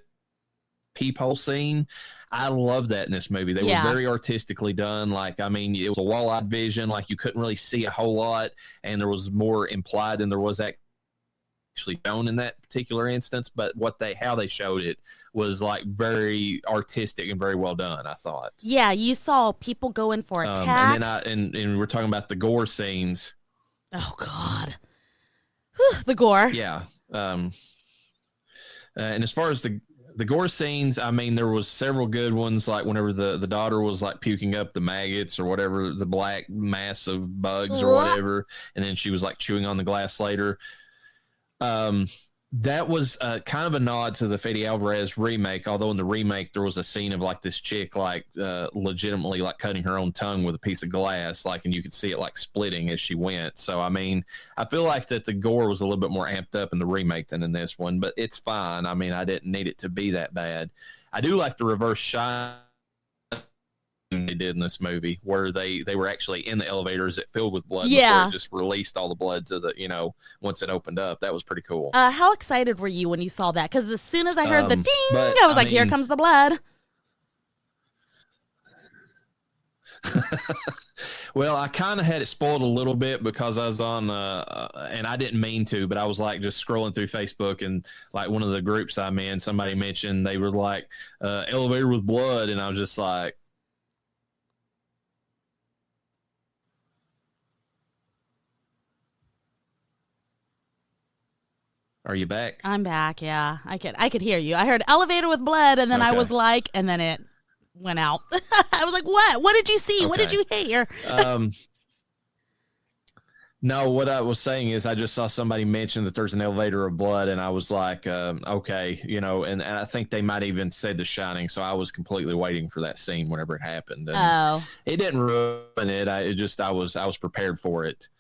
peephole scene. I love that in this movie. They were very artistically done. It was a wall-eyed vision. You couldn't really see a whole lot, and there was more implied than there was actually shown in that particular instance. But how they showed it was very artistic and very well done, I thought. Yeah, you saw people going for attacks. And we're talking about the gore scenes. Oh God, whew, the gore. Yeah. And as far as the gore scenes, there was several good ones, whenever the daughter was puking up the maggots or whatever, the black mass of bugs or whatever, and then she was chewing on the glass later. That was kind of a nod to the Fede Alvarez remake, although in the remake there was a scene of this chick legitimately cutting her own tongue with a piece of glass, and you could see it splitting as she went. So I feel that the gore was a little bit more amped up in the remake than in this one, but it's fine. I didn't need it to be that bad. I do like the reverse shot they did in this movie where they were actually in the elevators that filled with blood before it just released all the blood to the once it opened up. That was pretty cool. How excited were you when you saw that? Because as soon as I heard the ding, I was here comes the blood. Well, I kind of had it spoiled a little bit because I was on and I didn't mean to, but I was just scrolling through Facebook, and one of the groups I'm in, somebody mentioned they were elevator with blood, and I was just like, are you back? I'm back. Yeah, I could hear you. I heard elevator with blood, and then I was and then it went out. I was like, what? What did you see? Okay. What did you hear? No, what I was saying is I just saw somebody mention that there's an elevator of blood, and I was like, okay, and I think they might even said The Shining, so I was completely waiting for that scene whenever it happened. And it didn't ruin it. I was prepared for it.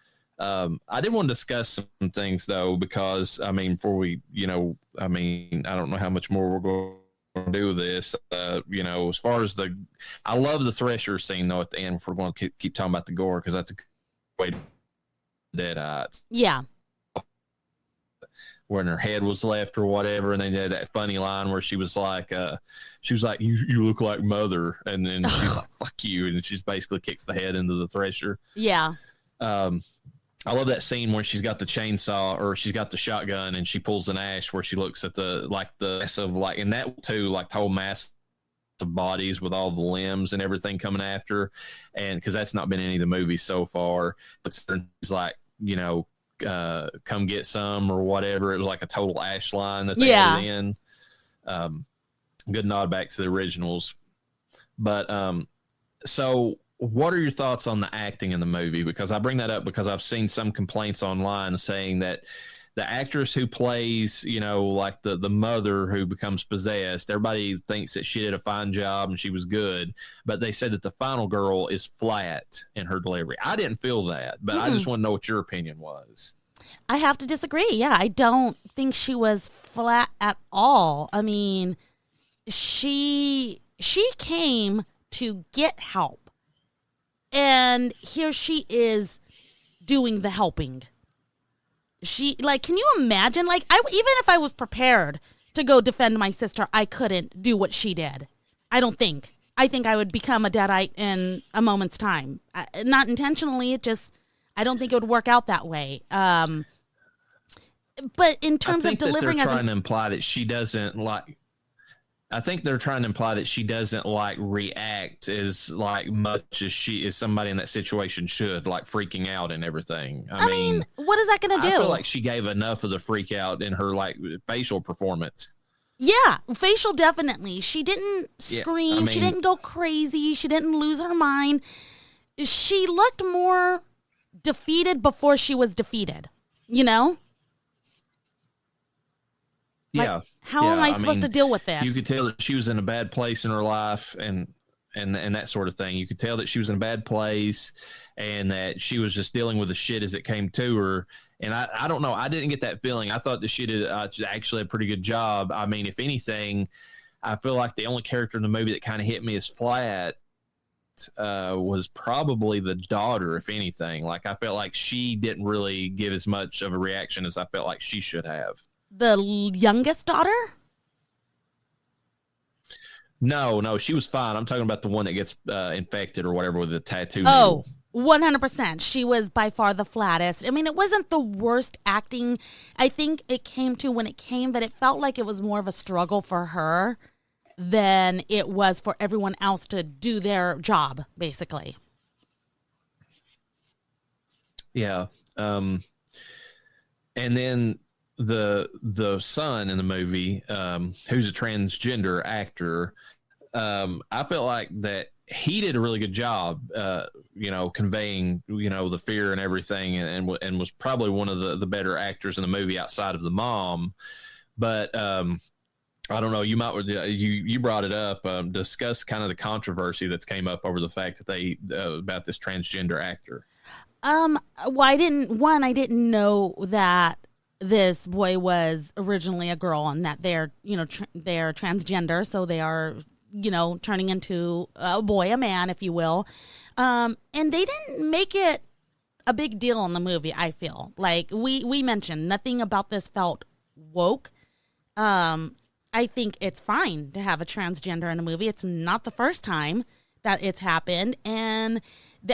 I did want to discuss some things though, because before we, I don't know how much more we're going to do with this. As far as I love the Thresher scene though at the end. If we're going to keep talking about the gore, because that's a good way to deadites. Yeah. when her head was left or whatever, and they did that funny line where she was like, you look like mother, and then she's like, fuck you, and she's basically kicks the head into the thresher. Yeah. I love that scene where she's got the chainsaw or she's got the shotgun and she pulls an ash where she looks at the massive, like, and that too, like the whole mass of bodies with all the limbs and everything coming after, and because that's not been any of the movies so far. It's like, you know, come get some or whatever. It was like a total ash line that they added in. Good nod back to the originals. But so what are your thoughts on the acting in the movie? Because I bring that up because I've seen some complaints online saying that the actress who plays, you know, like the mother who becomes possessed, everybody thinks that she did a fine job and she was good, but they said that the final girl is flat in her delivery. I didn't feel that, but I just want to know what your opinion was. I have to disagree. Yeah, I don't think she was flat at all. I mean, she came to get help. And here she is doing the helping. She, like, can you imagine? Like, even if I was prepared to go defend my sister, I couldn't do what she did. I don't think. I think I would become a deadite in a moment's time. Not intentionally, I don't think it would work out that way. But in terms of delivering, they're trying to imply that she doesn't like. I think they're trying to imply that she doesn't like react as like much as she is somebody in that situation should, like freaking out and everything. I mean, what is that going to do? I feel like she gave enough of the freak out in her like facial performance. Yeah, facial definitely. She didn't scream. She didn't go crazy. She didn't lose her mind. She looked more defeated before she was defeated, you know? Yeah. Like, how am I supposed to deal with this? You could tell that she was in a bad place in her life and that sort of thing. You could tell that she was in a bad place and that she was just dealing with the shit as it came to her. And I don't know. I didn't get that feeling. I thought that she did actually a pretty good job. I mean, if anything, I feel like the only character in the movie that kind of hit me as flat was probably the daughter, if anything. Like, I felt like she didn't really give as much of a reaction as I felt like she should have. The youngest daughter? No, she was fine. I'm talking about the one that gets infected or whatever with the tattoo. Oh, 100%. She was by far the flattest. I mean, it wasn't the worst acting. I think it came to when it came, but it felt like it was more of a struggle for her than it was for everyone else to do their job, basically. Yeah. And then the son in the movie, who's a transgender actor, I felt like that he did a really good job, conveying, the fear and everything, and was probably one of the better actors in the movie outside of the mom. But I don't know. You brought it up. Discuss kind of the controversy that's came up over the fact that they about this transgender actor. Well, I didn't know that this boy was originally a girl and that they're transgender, so they are, turning into a boy, a man, if you will. And they didn't make it a big deal in the movie, I feel. Like we mentioned, nothing about this felt woke. I think it's fine to have a transgender in a movie. It's not the first time that it's happened, and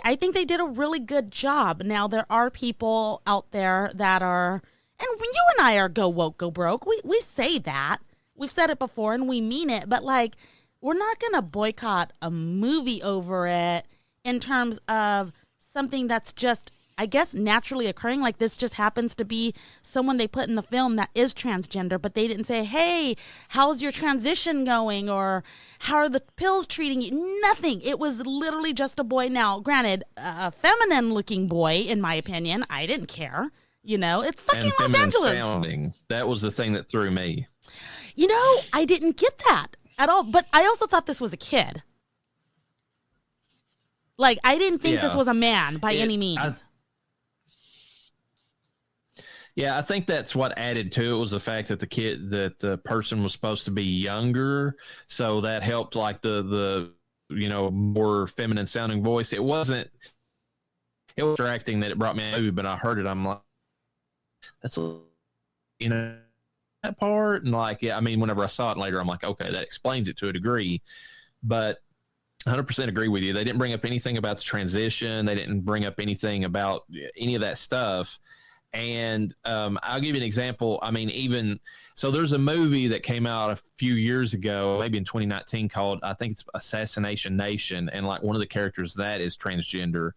I think they did a really good job. Now, there are people out there that are, and you and I are go woke, go broke. We say that. We've said it before, and we mean it, but, like, we're not going to boycott a movie over it in terms of something that's just, I guess, naturally occurring. Like, this just happens to be someone they put in the film that is transgender, but they didn't say, hey, how's your transition going? Or how are the pills treating you? Nothing. It was literally just a boy. Now, granted, a feminine looking boy, in my opinion. I didn't care. It's fucking Los Angeles. Sounding. That was the thing that threw me. I didn't get that at all. But I also thought this was a kid. Like, I didn't think this was a man by any means. I think that's what added to it was the fact that the person was supposed to be younger. So that helped, like, the more feminine sounding voice. It was distracting that it brought me a movie, but I heard it. I'm like, that's a that part. And like, yeah, I mean, whenever I saw it later, I'm like, okay, that explains it to a degree. But 100% agree with you. They didn't bring up anything about the transition. They didn't bring up anything about any of that stuff. And I'll give you an example. I mean, even so, there's a movie that came out a few years ago, maybe in 2019, called, I think it's Assassination Nation. And like one of the characters that is transgender.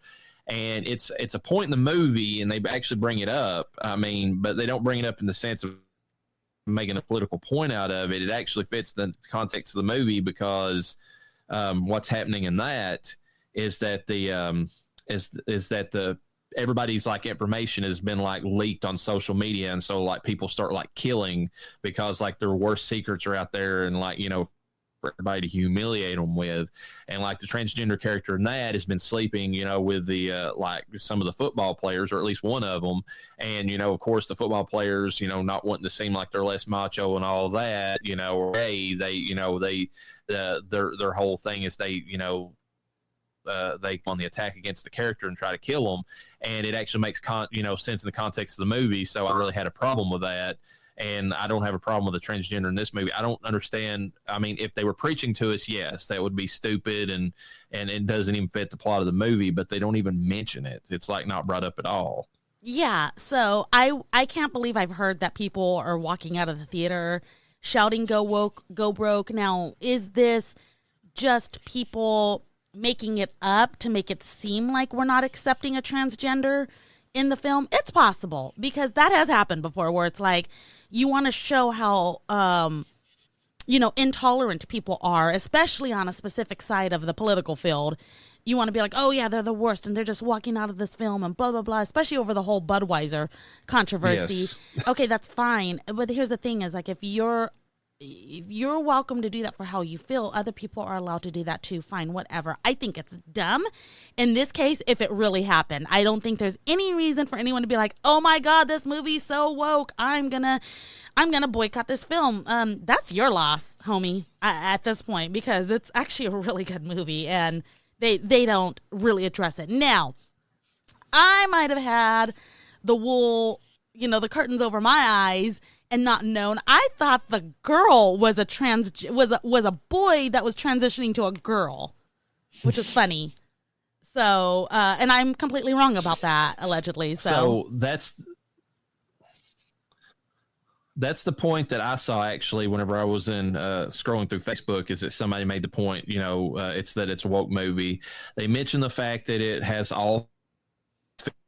And it's a point in the movie, and they actually bring it up. I mean, but they don't bring it up in the sense of making a political point out of it. It actually fits the context of the movie, because what's happening in that is that everybody's like information has been like leaked on social media, and so like people start like killing because like their worst secrets are out there, and like, you know, for everybody to humiliate them with. And like the transgender character in that has been sleeping, you know, with the like some of the football players, or at least one of them. And, you know, of course the football players, you know, not wanting to seem like they're less macho and all that, you know, or hey, they, you know, their whole thing is they, you know, they on the attack against the character and try to kill them. And it actually makes sense in the context of the movie. So I really had a problem with that. And I don't have a problem with the transgender in this movie. I don't understand. I mean, if they were preaching to us, yes, that would be stupid, and it doesn't even fit the plot of the movie, but they don't even mention it. It's like not brought up at all. Yeah. So I can't believe I've heard that people are walking out of the theater shouting, "Go woke, go broke." Now, is this just people making it up to make it seem like we're not accepting a transgender in the film? It's possible, because that has happened before, where it's like you want to show how intolerant people are, especially on a specific side of the political field. You want to be like, oh yeah, they're the worst, and they're just walking out of this film and blah blah blah, especially over the whole Budweiser controversy. Yes. Okay, that's fine, but here's the thing: is like if you're welcome to do that for how you feel, other people are allowed to do that too. Fine, whatever. I think it's dumb in this case if it really happened. I don't think there's any reason for anyone to be like, oh my God, this movie's so woke, I'm gonna boycott this film. That's your loss, homie, at this point, because it's actually a really good movie, and they don't really address it. Now, I might have had the wool, the curtains over my eyes and not known. I thought the girl was a boy that was transitioning to a girl, which is funny. So, and I'm completely wrong about that, allegedly. So that's the point that I saw actually whenever I was in scrolling through Facebook, is that somebody made the point, it's that it's a woke movie. They mentioned the fact that it has all,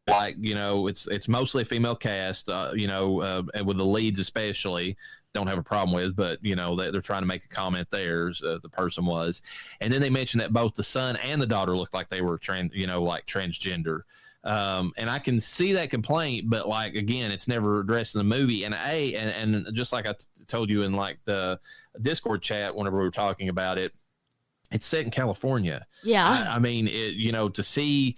like, it's mostly a female cast, and with the leads especially, don't have a problem with, but they're trying to make a comment there. The person was, and then they mentioned that both the son and the daughter looked like they were transgender. And I can see that complaint, but like, again, it's never addressed in the movie. And just like I told you in like the Discord chat, whenever we were talking about it, it's set in California. Yeah. I mean, to see,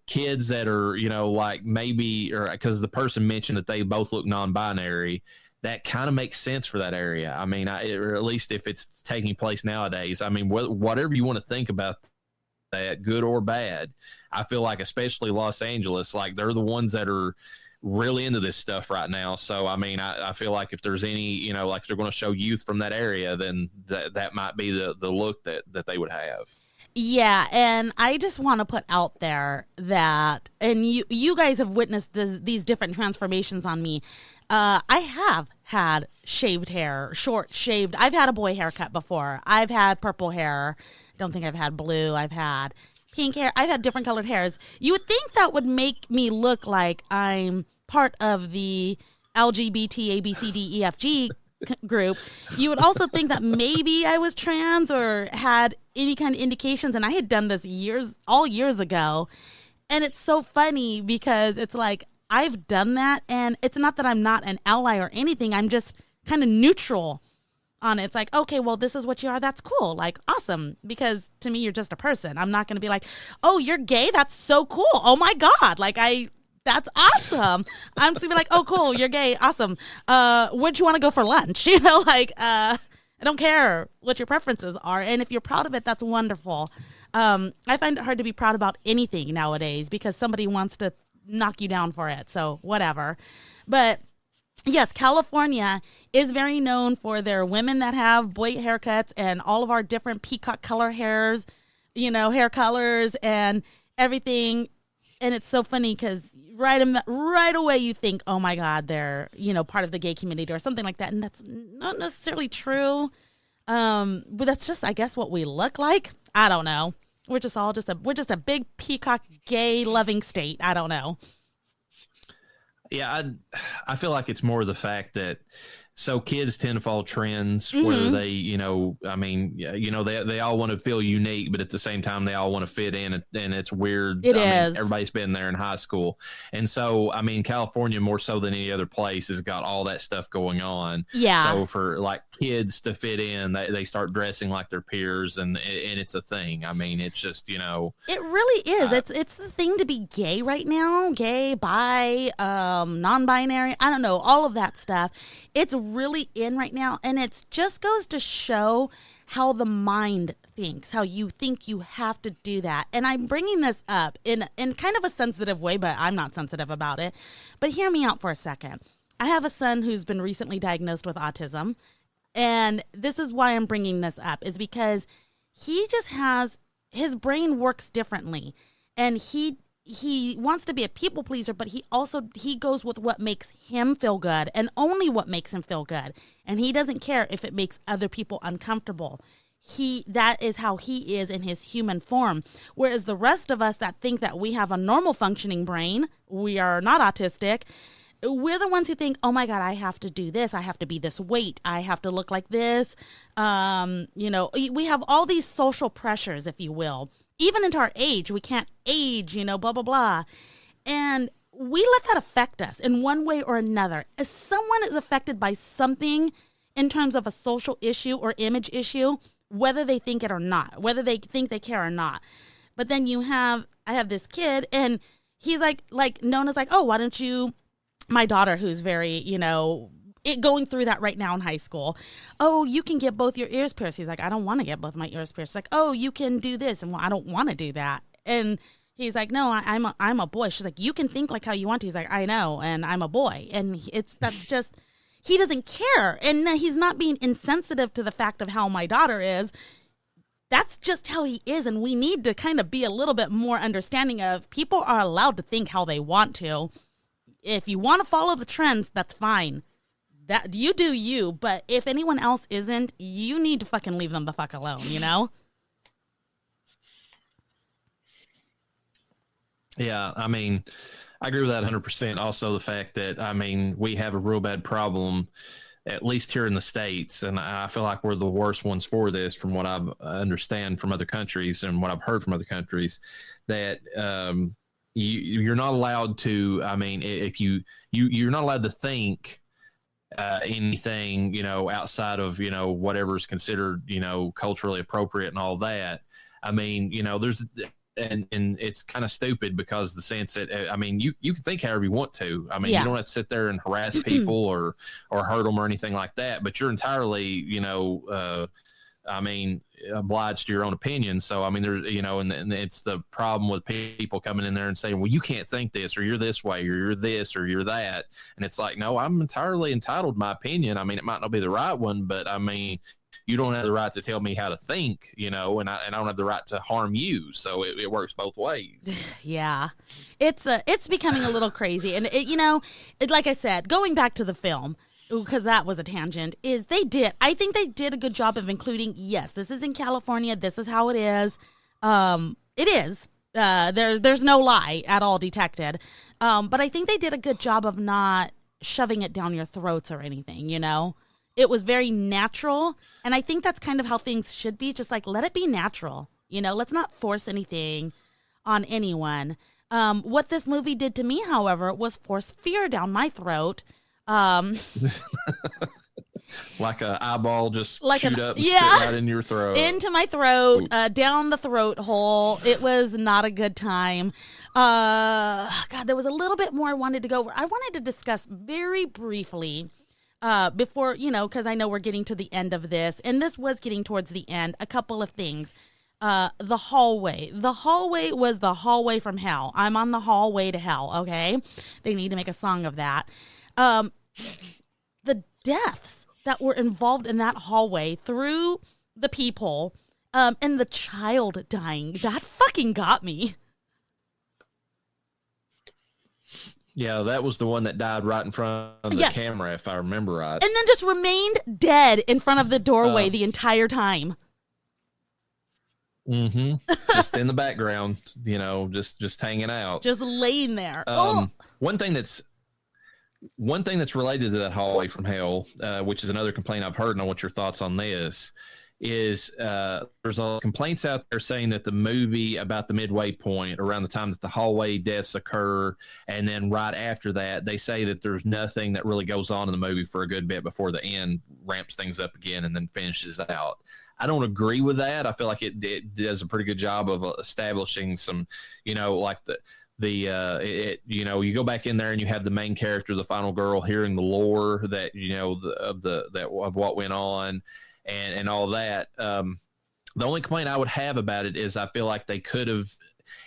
kids that are, like maybe, or because the person mentioned that they both look non-binary, that kind of makes sense for that area. I mean, or at least if it's taking place nowadays. I mean, whatever you want to think about that, good or bad, I feel like especially Los Angeles, like they're the ones that are really into this stuff right now. So, I mean, I feel like if there's any, like if they're going to show youth from that area, then that might be the look that they would have. Yeah, and I just want to put out there that, and you guys have witnessed these different transformations on me. I have had shaved hair, short shaved. I've had a boy haircut before. I've had purple hair. Don't think I've had blue. I've had pink hair. I've had different colored hairs. You would think that would make me look like I'm part of the LGBT ABCDEFG group. You would also think that maybe I was trans or had any kind of indications, and I had done this years ago. And it's so funny because it's like I've done that, and it's not that I'm not an ally or anything. I'm just kind of neutral on it. It's like, okay, well, this is what you are. That's cool. Like, awesome. Because to me, you're just a person. I'm not going to be like, oh, you're gay? That's so cool. Oh my God. That's awesome. I'm just gonna be like, oh, cool, you're gay. Awesome. Where'd you want to go for lunch? I don't care what your preferences are. And if you're proud of it, that's wonderful. I find it hard to be proud about anything nowadays because somebody wants to knock you down for it. So whatever. But yes, California is very known for their women that have boy haircuts and all of our different peacock color hairs, hair colors and everything. And it's so funny because right away you think, oh my God, they're, part of the gay community or something like that. And that's not necessarily true. But that's just, I guess, what we look like. I don't know. We're just a big peacock gay loving state. I don't know. Yeah, I feel like it's more the fact that kids tend to follow trends, whether they, they all want to feel unique, but at the same time, they all want to fit in, and it's weird. It is. Everybody's been there in high school. And so, California, more so than any other place, has got all that stuff going on. Yeah. So for kids to fit in, they start dressing like their peers, and it's a thing. It's just, It really is. It's the thing to be gay right now. Gay, bi, non-binary. I don't know. All of that stuff. It's really in right now, and it just goes to show how the mind thinks, how you think you have to do that. And I'm bringing this up in kind of a sensitive way, but I'm not sensitive about it. But hear me out for a second. I have a son who's been recently diagnosed with autism, and this is why I'm bringing this up, is because he just has, his brain works differently, and he wants to be a people pleaser, but he goes with what makes him feel good and only what makes him feel good. And he doesn't care if it makes other people uncomfortable. That is how he is in his human form. Whereas the rest of us that think that we have a normal functioning brain, we are not autistic. We're the ones who think, oh my God, I have to do this. I have to be this weight. I have to look like this. We have all these social pressures, if you will. Even into our age, we can't age, blah, blah, blah. And we let that affect us in one way or another. If someone is affected by something in terms of a social issue or image issue, whether they think it or not, whether they think they care or not. But then I have this kid, and he's like Nona's like, oh, why don't you, my daughter, who's very, going through that right now in high school. Oh, you can get both your ears pierced. He's like, I don't want to get both my ears pierced. Like, oh, you can do this. And well, I don't want to do that. And he's like, no, I'm a boy. She's like, you can think like how you want to. He's like, I know. And I'm a boy. And that's just, he doesn't care. And he's not being insensitive to the fact of how my daughter is. That's just how he is. And we need to kind of be a little bit more understanding of people are allowed to think how they want to. If you want to follow the trends, that's fine. That you do you, but if anyone else isn't, you need to fucking leave them the fuck alone, Yeah, I agree with that 100%. Also, the fact that, we have a real bad problem, at least here in the States, and I feel like we're the worst ones for this from what I understand from other countries and what I've heard from other countries, that you're not allowed to, if you're not allowed to think anything, outside of, whatever's considered, culturally appropriate and all that. There's, and it's kind of stupid because the sense that, you can think however you want to. You don't have to sit there and harass people or hurt them or anything like that, but you're entirely, obliged to your own opinion. So, there's, and it's the problem with people coming in there and saying, well, you can't think this, or you're this way, or you're this, or you're that. And it's like, no, I'm entirely entitled to my opinion. It might not be the right one, but you don't have the right to tell me how to think, and I don't have the right to harm you. So it works both ways. Yeah, it's becoming a little crazy. And like I said, going back to the film, because that was a tangent, I think they did a good job of including, yes, this is in California, this is how it is. It is. There's no lie at all detected. But I think they did a good job of not shoving it down your throats or anything, It was very natural, and I think that's kind of how things should be, just like, let it be natural, let's not force anything on anyone. What this movie did to me, however, was force fear down my throat. Like an eyeball just like shoot up and spit right in your throat. Into my throat, down the throat hole. It was not a good time. God, there was a little bit more I wanted to go over. I wanted to discuss very briefly before, because I know we're getting to the end of this, and this was getting towards the end, a couple of things. The hallway. The hallway was the hallway from hell. I'm on the hallway to hell, okay? They need to make a song of that. the deaths that were involved in that hallway through the peephole, and the child dying, that fucking got me. Yeah, that was the one that died right in front of the camera, if I remember right. And then just remained dead in front of the doorway the entire time. Mm-hmm. Just in the background, just hanging out. Just laying there. One thing that's related to that hallway from hell, which is another complaint I've heard, and I want your thoughts on this, is there's complaints out there saying that the movie about the midway point, around the time that the hallway deaths occur, and then right after that, they say that there's nothing that really goes on in the movie for a good bit before the end ramps things up again and then finishes out. I don't agree with that. I feel like it does a pretty good job of establishing some, like you go back in there and you have the main character, the final girl, hearing the lore that of what went on and all that. The only complaint I would have about it is I feel like they could have,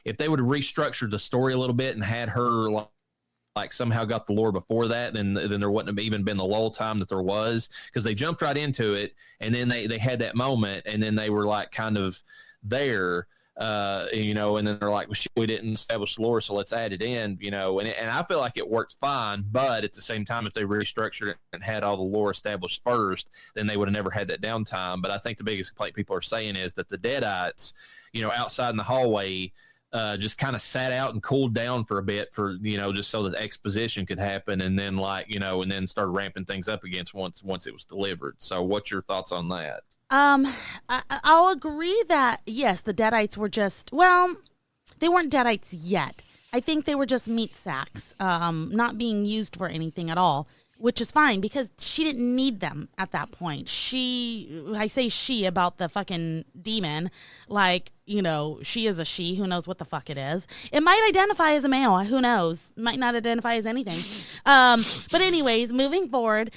if they would have restructured the story a little bit and had her like somehow got the lore before that, then there wouldn't have even been the lull time that there was, because they jumped right into it, and then they had that moment, and then they were like kind of there, and then they're like, well, shit, we didn't establish the lore, so let's add it in, and I feel like it worked fine, but at the same time, if they restructured it and had all the lore established first, then they would have never had that downtime. But I think the biggest complaint people are saying is that the Deadites, outside in the hallway, just kind of sat out and cooled down for a bit for, just so that exposition could happen, and then and then started ramping things up again once it was delivered. So what's your thoughts on that? I'll agree that, yes, the Deadites were they weren't Deadites yet. I think they were just meat sacks, not being used for anything at all, which is fine because she didn't need them at that point. I say she about the fucking demon, she is a she, who knows what the fuck it is. It might identify as a male, who knows? Might not identify as anything. But anyways, moving forward,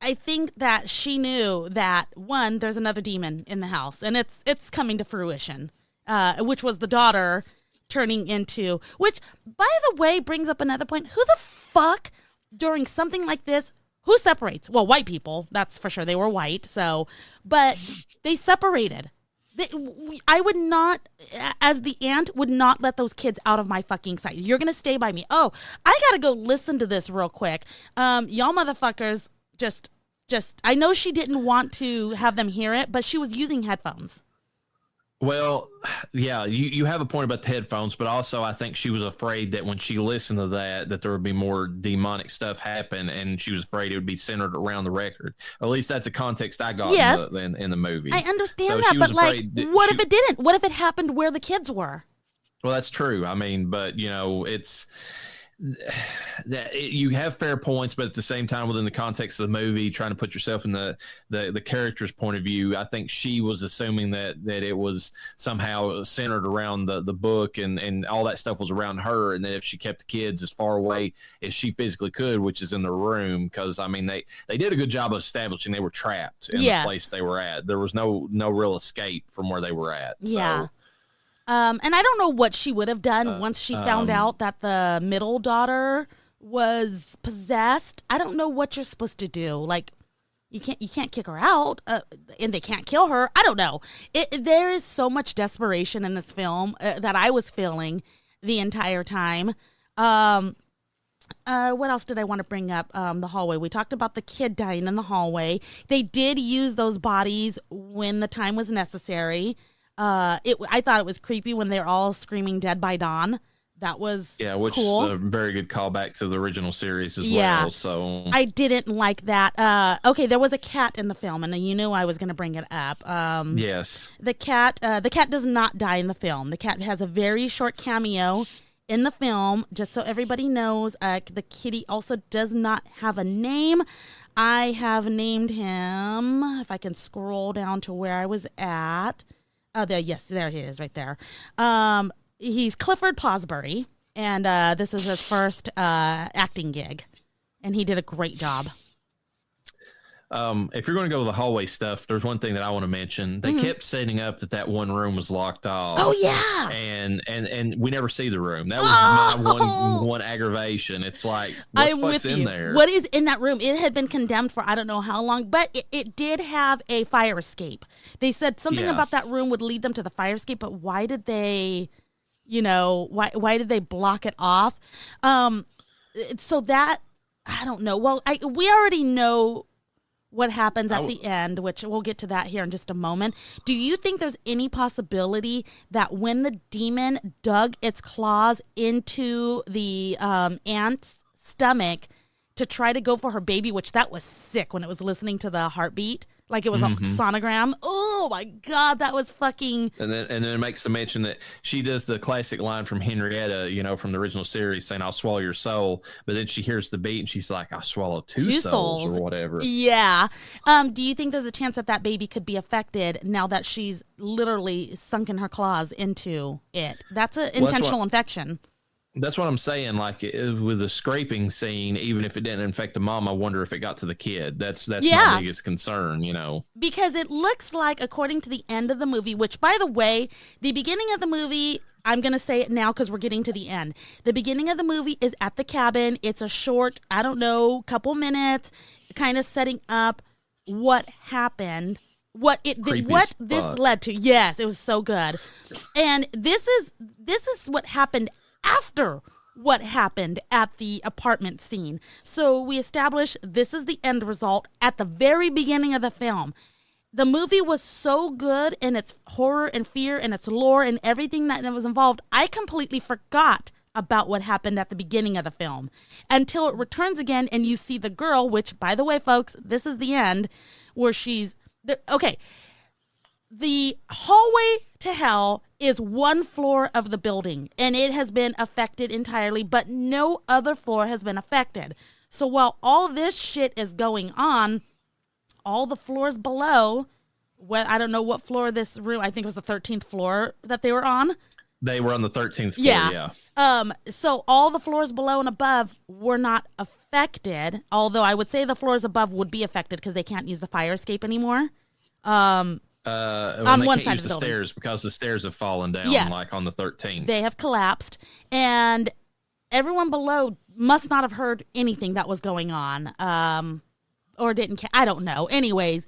I think that she knew that, one, there's another demon in the house, and it's coming to fruition, which was the daughter turning into, which, by the way, brings up another point. Who the fuck, during something like this, who separates? Well, white people, that's for sure. They were white, but they separated. I would not, as the aunt, would not let those kids out of my fucking sight. You're going to stay by me. Oh, I got to go listen to this real quick. Y'all motherfuckers just, I know she didn't want to have them hear it, but she was using headphones. Well, yeah, you have a point about the headphones, but also I think she was afraid that when she listened to that there would be more demonic stuff happen, and she was afraid it would be centered around the record. At least that's the context I got in the movie. I understand that, but what if it didn't? What if it happened where the kids were? Well, that's true. I mean, but it's you have fair points, but at the same time, within the context of the movie, trying to put yourself in the character's point of view, I think she was assuming that it was somehow centered around the book and all that stuff was around her, and that if she kept the kids as far away as she physically could, which is in the room, because I mean they did a good job of establishing they were trapped in the place they were at. There was no real escape from where they were at. Yeah. So, and I don't know what she would have done once she found out that the middle daughter was possessed. I don't know what you're supposed to do. Like, you can't kick her out, and they can't kill her. I don't know. There is so much desperation in this film that I was feeling the entire time. What else did I want to bring up? The hallway. We talked about the kid dying in the hallway. They did use those bodies when the time was necessary. I thought it was creepy when they're all screaming "Dead by Dawn." That was which cool. is a very good callback to the original series as well. So I didn't like that. Okay, there was a cat in the film, and you knew I was going to bring it up. Yes, the cat does not die in the film. The cat has a very short cameo in the film. Just so everybody knows, the kitty also does not have a name. I have named him. If I can scroll down to where I was at. Oh, there he is, right there. He's Clifford Pawsbury, and this is his first acting gig, and he did a great job. If you're going to go with the hallway stuff, there's one thing that I want to mention. They kept setting up that one room was locked off. Oh yeah, and we never see the room. That was my one aggravation. It's like, what the fuck's in there? What is in that room? It had been condemned for I don't know how long, but it did have a fire escape. They said something about that room would lead them to the fire escape, but why did they, why did they block it off? So that I don't know. Well, we already know what happens at the end, which we'll get to that here in just a moment. Do you think there's any possibility that when the demon dug its claws into the ant's stomach to try to go for her baby, which that was sick when it was listening to the heartbeat, like it was a sonogram. Oh my God, that was fucking. And then it makes the mention that she does the classic line from Henrietta, from the original series, saying, "I'll swallow your soul," but then she hears the beat and she's like, "I'll swallow two souls or whatever." Yeah. Do you think there's a chance that baby could be affected now that she's literally sunken her claws into it? That's an intentional infection. That's what I'm saying. Like with the scraping scene, even if it didn't infect the mom, I wonder if it got to the kid. That's my biggest concern, Because it looks like, according to the end of the movie, which, by the way, the beginning of the movie, I'm going to say it now because we're getting to the end. The beginning of the movie is at the cabin. It's a short, couple minutes, kind of setting up what happened. What this led to. Yes, it was so good. And this is what happened after what happened at the apartment scene. So we establish this is the end result at the very beginning of the film. The movie was so good in its horror and fear and its lore and everything that was involved, I completely forgot about what happened at the beginning of the film until it returns again and you see the girl, which, by the way, folks, this is the end, where the hallway to hell is one floor of the building, and it has been affected entirely, but no other floor has been affected. So while all this shit is going on, all the floors below, I don't know what floor this room, I think it was the 13th floor that they were on. They were on the 13th floor, yeah. So all the floors below and above were not affected, although I would say the floors above would be affected because they can't use the fire escape anymore. On one side of the stairs because the stairs have fallen down, like on the 13th. They have collapsed, and everyone below must not have heard anything that was going on, or didn't. I don't know. Anyways,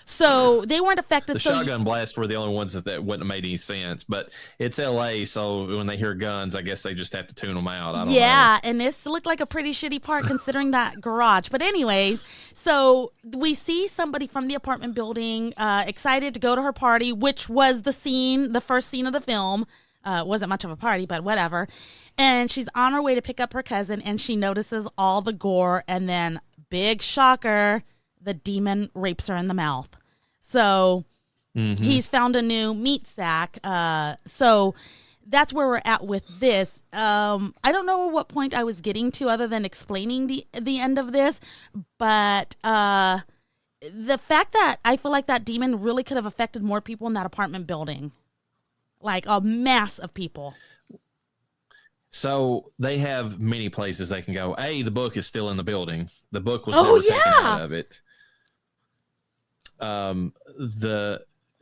so they weren't affected. The shotgun blasts were the only ones that wouldn't have made any sense. But it's LA, so when they hear guns, I guess they just have to tune them out. I don't know. And this looked like a pretty shitty part considering that garage. But anyways, so we see somebody from the apartment building excited to go to her party, which was the first scene of the film. Wasn't much of a party, but whatever. And she's on her way to pick up her cousin, and she notices all the gore, and then, big shocker, the demon rapes her in the mouth. So he's found a new meat sack. So that's where we're at with this. I don't know what point I was getting to other than explaining the end of this, but the fact that I feel like that demon really could have affected more people in that apartment building, like a mass of people. So they have many places they can go. The book is still in the building. The book was never taken out of it.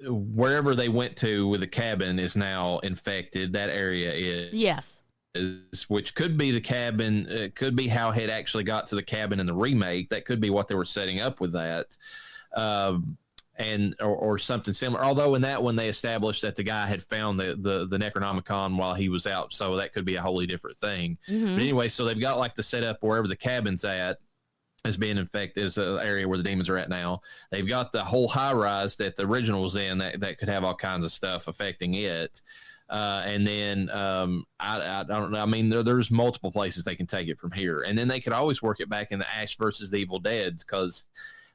Wherever they went to with the cabin is now infected. That area is, which could be the cabin. It could be how it actually got to the cabin in the remake. That could be what they were setting up with that. Or something similar. Although in that one they established that the guy had found the Necronomicon while he was out, so that could be a wholly different thing. But anyway, so they've got like the setup wherever the cabin's at is being infected, is an area where the demons are at now. They've got the whole high rise that the original was in that could have all kinds of stuff affecting it. And then I don't know. I mean, there's multiple places they can take it from here, and then they could always work it back in the Ash versus the Evil Dead, because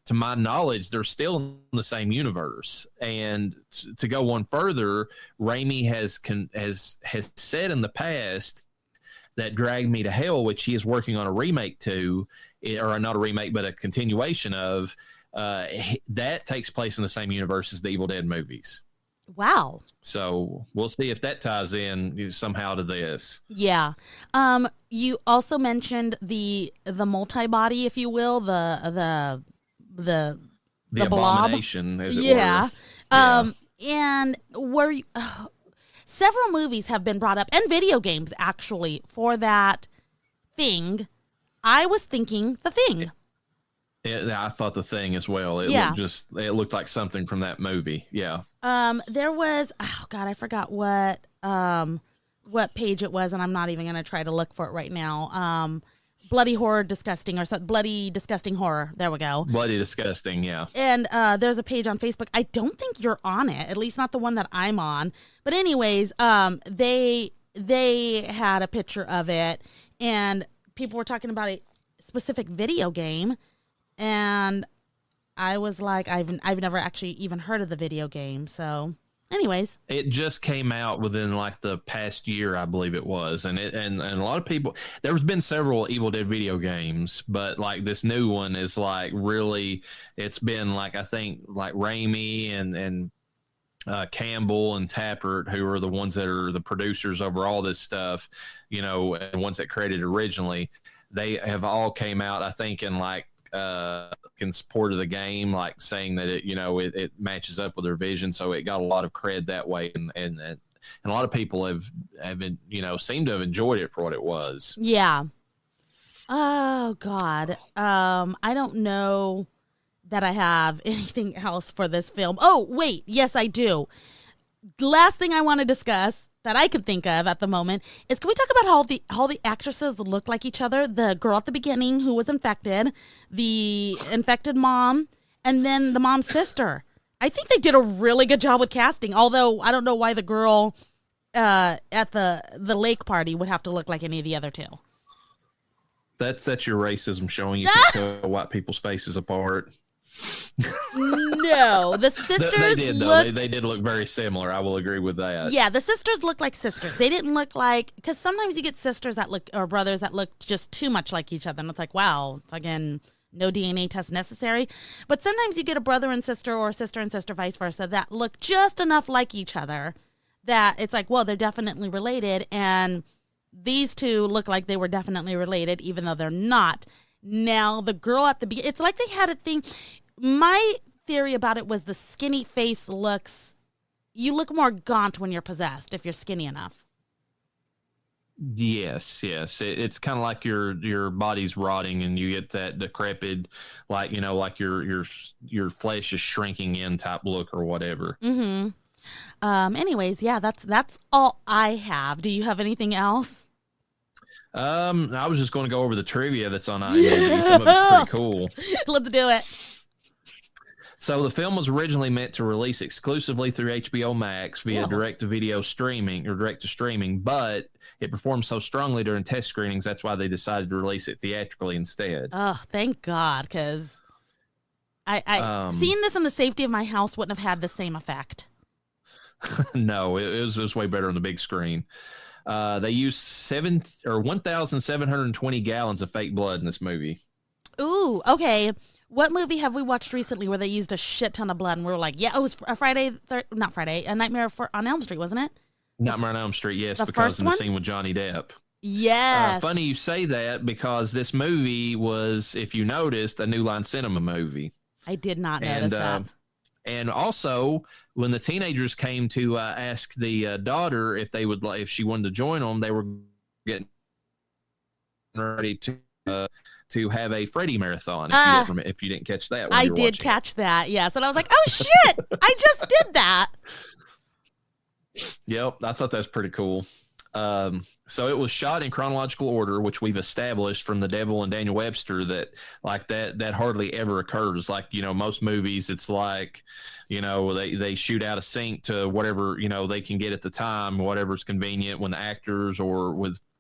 to my knowledge, they're still in the same universe. And to go one further, Raimi has said in the past that Drag Me to Hell, which he is working on a remake to, or not a remake, but a continuation of, that takes place in the same universe as the Evil Dead movies. Wow. So we'll see if that ties in somehow to this. Yeah. You also mentioned the multi-body, if you will, the the The blob. abomination, as it Yeah. were. Yeah. And several movies have been brought up, and video games actually, for that thing. I was thinking The Thing. I thought The Thing as well. It looked like something from that movie. Yeah. There was, oh God, I forgot what page it was, and I'm not even going to try to look for it right now. Bloody Horror Disgusting, or Bloody Disgusting Horror. There we go. Bloody Disgusting, yeah. And there's a page on Facebook. I don't think you're on it, at least not the one that I'm on. But anyways, they had a picture of it, and people were talking about a specific video game, and I was like, I've never actually even heard of the video game. So anyways, it just came out within like the past year, I believe it was, and a lot of people. There's been several Evil Dead video games, but like this new one is like really. It's been like, I think like Raimi and Campbell and Tappert, who are the ones that are the producers over all this stuff, you know, and ones that created originally. They have all came out, I think, in like in support of the game, like saying that it matches up with their vision, so it got a lot of cred that way, and a lot of people have seemed to have enjoyed it for what it was. Yeah. Oh God. I don't know that I have anything else for this film. Oh wait, yes I do. Last thing I want to discuss that I could think of at the moment is, can we talk about how the actresses look like each other? The girl at the beginning who was infected, the infected mom, and then the mom's sister. I think they did a really good job with casting, although I don't know why the girl at the lake party would have to look like any of the other two. That's your racism showing. You can't tell white people's faces apart. No, the sisters they did look very similar. I will agree with that. Yeah, the sisters look like sisters. They didn't look like, because sometimes you get sisters that look, or brothers that look just too much like each other, and it's like, wow, again, no DNA test necessary. But sometimes you get a brother and sister, or sister and sister, vice versa, that look just enough like each other that it's like, well, they're definitely related. And these two look like they were definitely related, even though they're not. Now, the girl at the beginning, it's like they had a thing. My theory about it was the skinny face you look more gaunt when you're possessed if you're skinny enough. Yes. It's kind of like your body's rotting and you get that decrepit, like, like your flesh is shrinking in type look or whatever. Mm-hmm. Anyways, yeah, that's all I have. Do you have anything else? I was just going to go over the trivia that's on IMDb. Some of it's pretty cool. Let's do it. So the film was originally meant to release exclusively through HBO Max via direct-to-video streaming or direct-to-streaming, but it performed so strongly during test screenings, that's why they decided to release it theatrically instead. Oh, thank God, because I seeing this in the safety of my house wouldn't have had the same effect. No, it was way better on the big screen. They used 1,720 gallons of fake blood in this movie. Ooh, okay. What movie have we watched recently where they used a shit ton of blood and we were like, yeah, it was a Nightmare on Elm Street, wasn't it? Nightmare on Elm Street, yes, the because of the one? scene with Johnny Depp. Yes. Funny you say that, because this movie was, if you noticed, a New Line Cinema movie. I did not notice that. And also, when the teenagers came to ask the daughter if she wanted to join them, they were getting ready to have a Freddy marathon. If you didn't catch that, I did catch that. Yes, and I was like, "Oh shit! I just did that." Yep, I thought that was pretty cool. So it was shot in chronological order, which we've established from The Devil and Daniel Webster that hardly ever occurs. Like, most movies, it's like, they shoot out a sync to whatever, they can get at the time, whatever's convenient when the actors or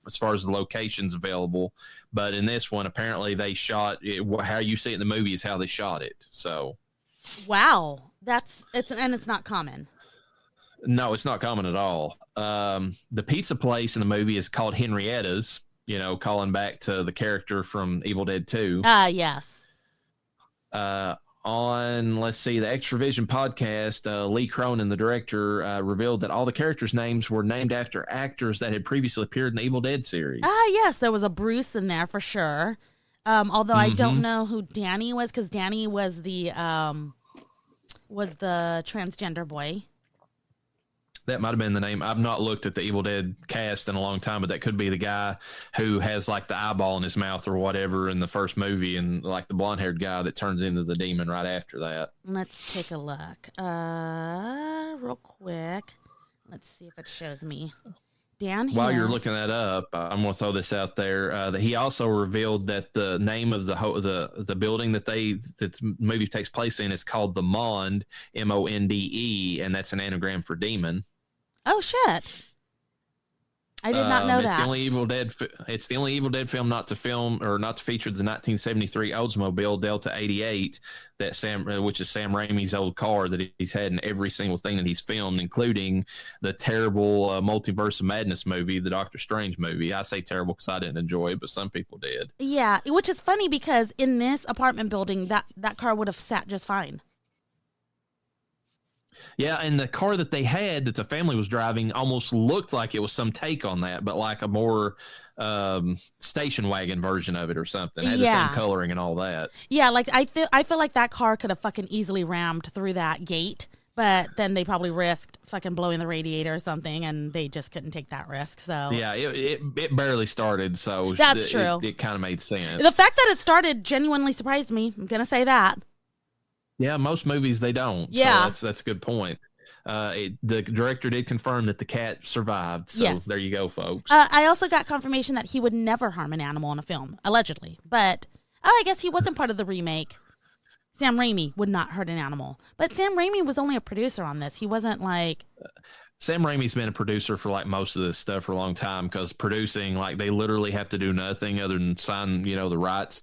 as far as the locations available. But in this one, apparently they shot it, how you see it in the movie is how they shot it. So. Wow. It's not common. No, it's not common at all. The pizza place in the movie is called Henrietta's, calling back to the character from Evil Dead 2. Yes. On, let's see, the Extravision podcast, Lee Cronin, the director, revealed that all the characters' names were named after actors that had previously appeared in the Evil Dead series. Yes, there was a Bruce in there for sure. Although I don't know who Danny was, because Danny was the transgender boy. That might have been the name. I've not looked at the Evil Dead cast in a long time, but that could be the guy who has like the eyeball in his mouth or whatever in the first movie, and like the blonde-haired guy that turns into the demon right after that. Let's take a look. Real quick. Let's see if it shows me. Dan, while you're looking that up, I'm going to throw this out there. That he also revealed that the name of the building that the movie takes place in is called the Monde, Monde, and that's an anagram for demon. Oh shit! I did not know that. It's the only Evil Dead film not to feature the 1973 Oldsmobile Delta 88 which is Sam Raimi's old car that he's had in every single thing that he's filmed, including the terrible Multiverse of Madness movie, the Doctor Strange movie. I say terrible because I didn't enjoy it, but some people did. Yeah, which is funny because in this apartment building, that car would have sat just fine. Yeah, and the car that they had that the family was driving almost looked like it was some take on that, but like a more station wagon version of it or something. It had the same coloring and all that. Yeah, like I feel like that car could have fucking easily rammed through that gate, but then they probably risked fucking blowing the radiator or something, and they just couldn't take that risk. So yeah, it barely started, so that's true. It kind of made sense. The fact that it started genuinely surprised me. I'm gonna say that. Yeah, most movies they don't. Yeah, so that's a good point. The director did confirm that the cat survived. So There you go, folks. I also got confirmation that he would never harm an animal in a film, allegedly. But I guess he wasn't part of the remake. Sam Raimi would not hurt an animal. But Sam Raimi was only a producer on this. He wasn't like... Sam Raimi's been a producer for like most of this stuff for a long time, because producing, like, they literally have to do nothing other than sign, the rights,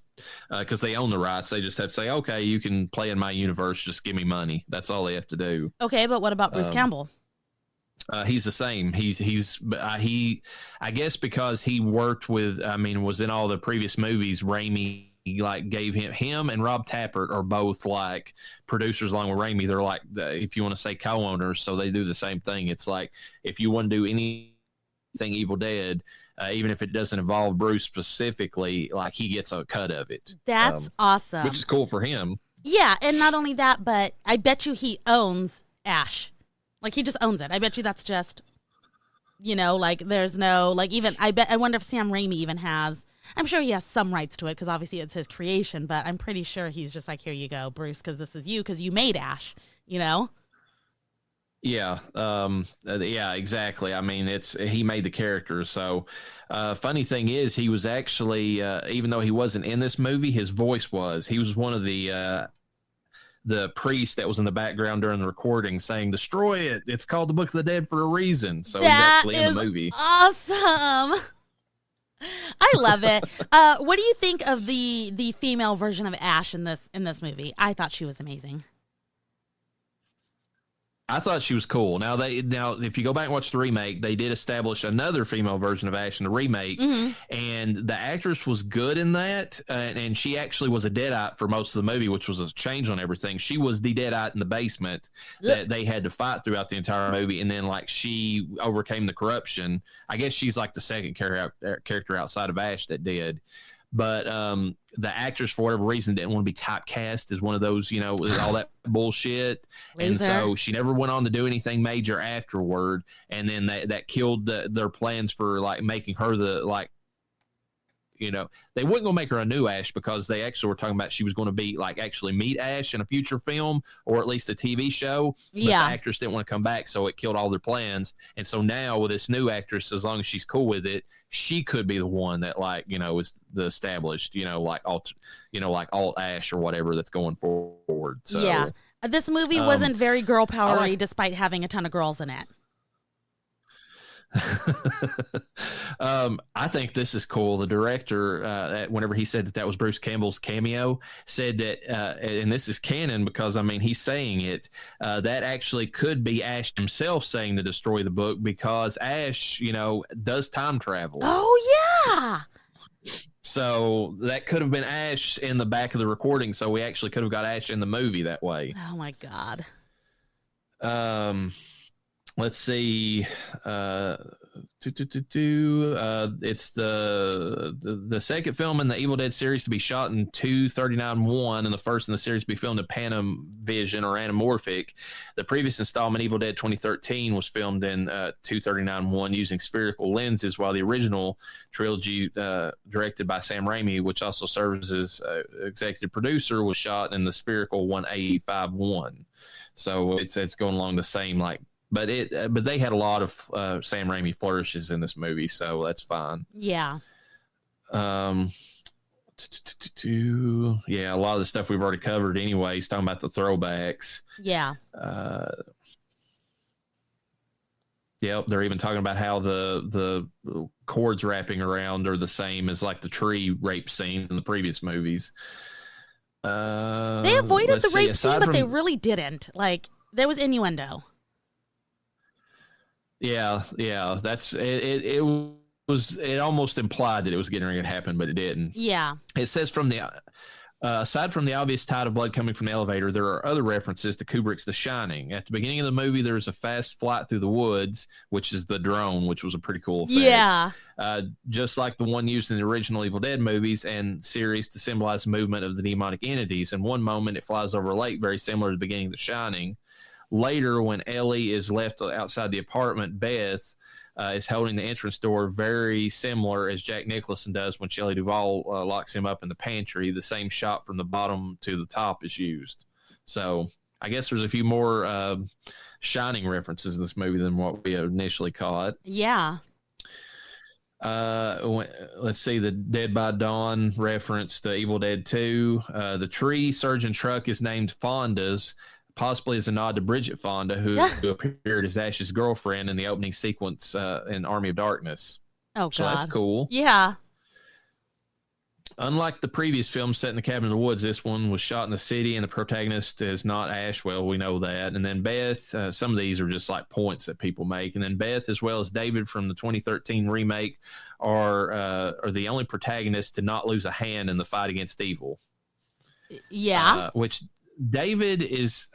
because they own the rights. They just have to say, okay, you can play in my universe, just give me money. That's all they have to do. Okay, but what about Bruce Campbell? He's the same. I guess because he worked with, was in all the previous movies, Raimi like gave him and Rob Tappert are both like producers along with Raimi. They're like, if you want to say co-owners, so they do the same thing. It's like, if you want to do anything Evil Dead, even if it doesn't involve Bruce specifically, like he gets a cut of it. That's awesome. Which is cool for him. Yeah, and not only that, but I bet you he owns Ash. Like he just owns it. I bet you that's just, like there's no, like even, I wonder if Sam Raimi even has, I'm sure he has some rights to it because obviously it's his creation, but I'm pretty sure he's just like, here you go, Bruce, because this is you, because you made Ash, Yeah. Yeah, exactly. He made the character. So, funny thing is, he was actually, even though he wasn't in this movie, his voice was. He was one of the priest that was in the background during the recording saying, "Destroy it. It's called the Book of the Dead for a reason." So he's actually in the movie. Awesome. I love it. What do you think of the female version of Ash in this movie? I thought she was amazing. I thought she was cool. Now, if you go back and watch the remake, they did establish another female version of Ash in the remake, and the actress was good in that, and she actually was a Deadite for most of the movie, which was a change on everything. She was the Deadite in the basement that they had to fight throughout the entire movie, and then like she overcame the corruption. I guess she's like the second character outside of Ash that did. But the actress, for whatever reason, didn't want to be typecast as one of those, with all that bullshit. And so she never went on to do anything major afterward. And then that killed their plans for, like, making her they wouldn't go make her a new Ash, because they actually were talking about she was going to be, like, actually meet Ash in a future film or at least a TV show. But the actress didn't want to come back, so it killed all their plans. And so now with this new actress, as long as she's cool with it, she could be the one that, like, is the established, like alt Ash or whatever that's going forward. So yeah, this movie wasn't very girl powery, despite having a ton of girls in it. I think this is cool. The director, whenever he said that was Bruce Campbell's cameo, said that, and this is canon because he's saying it, that actually could be Ash himself saying to destroy the book, because Ash, does time travel. Oh yeah. So that could have been Ash in the back of the recording. So we actually could have got Ash in the movie that way. Oh my God. Let's see. It's the second film in the Evil Dead series to be shot in 239-1, and the first in the series to be filmed in Panavision or anamorphic. The previous installment, Evil Dead 2013, was filmed in 239-1 using spherical lenses, while the original trilogy, directed by Sam Raimi, which also serves as executive producer, was shot in the spherical 185-1. So it's going along the same but they had a lot of Sam Raimi flourishes in this movie, so that's fine. Yeah. Yeah, a lot of the stuff we've already covered anyways, talking about the throwbacks. Yeah. Yep, they're even talking about how the cords wrapping around are the same as like the tree rape scenes in the previous movies. They avoided the rape scene, but they really didn't. Like, there was innuendo. Yeah, that's it. It almost implied that it was getting ready to happen, but it didn't. Yeah. It says aside from the obvious tide of blood coming from the elevator, there are other references to Kubrick's The Shining. At the beginning of the movie, there's a fast flight through the woods, which is the drone, which was a pretty cool effect. Yeah. Just like the one used in the original Evil Dead movies and series to symbolize the movement of the demonic entities. In one moment, it flies over a lake, very similar to the beginning of The Shining. Later, when Ellie is left outside the apartment, Beth is holding the entrance door, very similar as Jack Nicholson does when Shelley Duvall locks him up in the pantry. The same shot from the bottom to the top is used. So I guess there's a few more Shining references in this movie than what we initially caught. Yeah. Let's see, the Dead by Dawn reference to Evil Dead 2. The tree surgeon truck is named Fonda's, possibly as a nod to Bridget Fonda, who appeared as Ash's girlfriend in the opening sequence in Army of Darkness. Oh, God. So that's cool. Yeah. Unlike the previous film set in the cabin in the woods, this one was shot in the city, and the protagonist is not Ash. Well, we know that. And then Beth, some of these are just like points that people make. And then Beth, as well as David from the 2013 remake, are the only protagonists to not lose a hand in the fight against evil. Yeah. Which David is,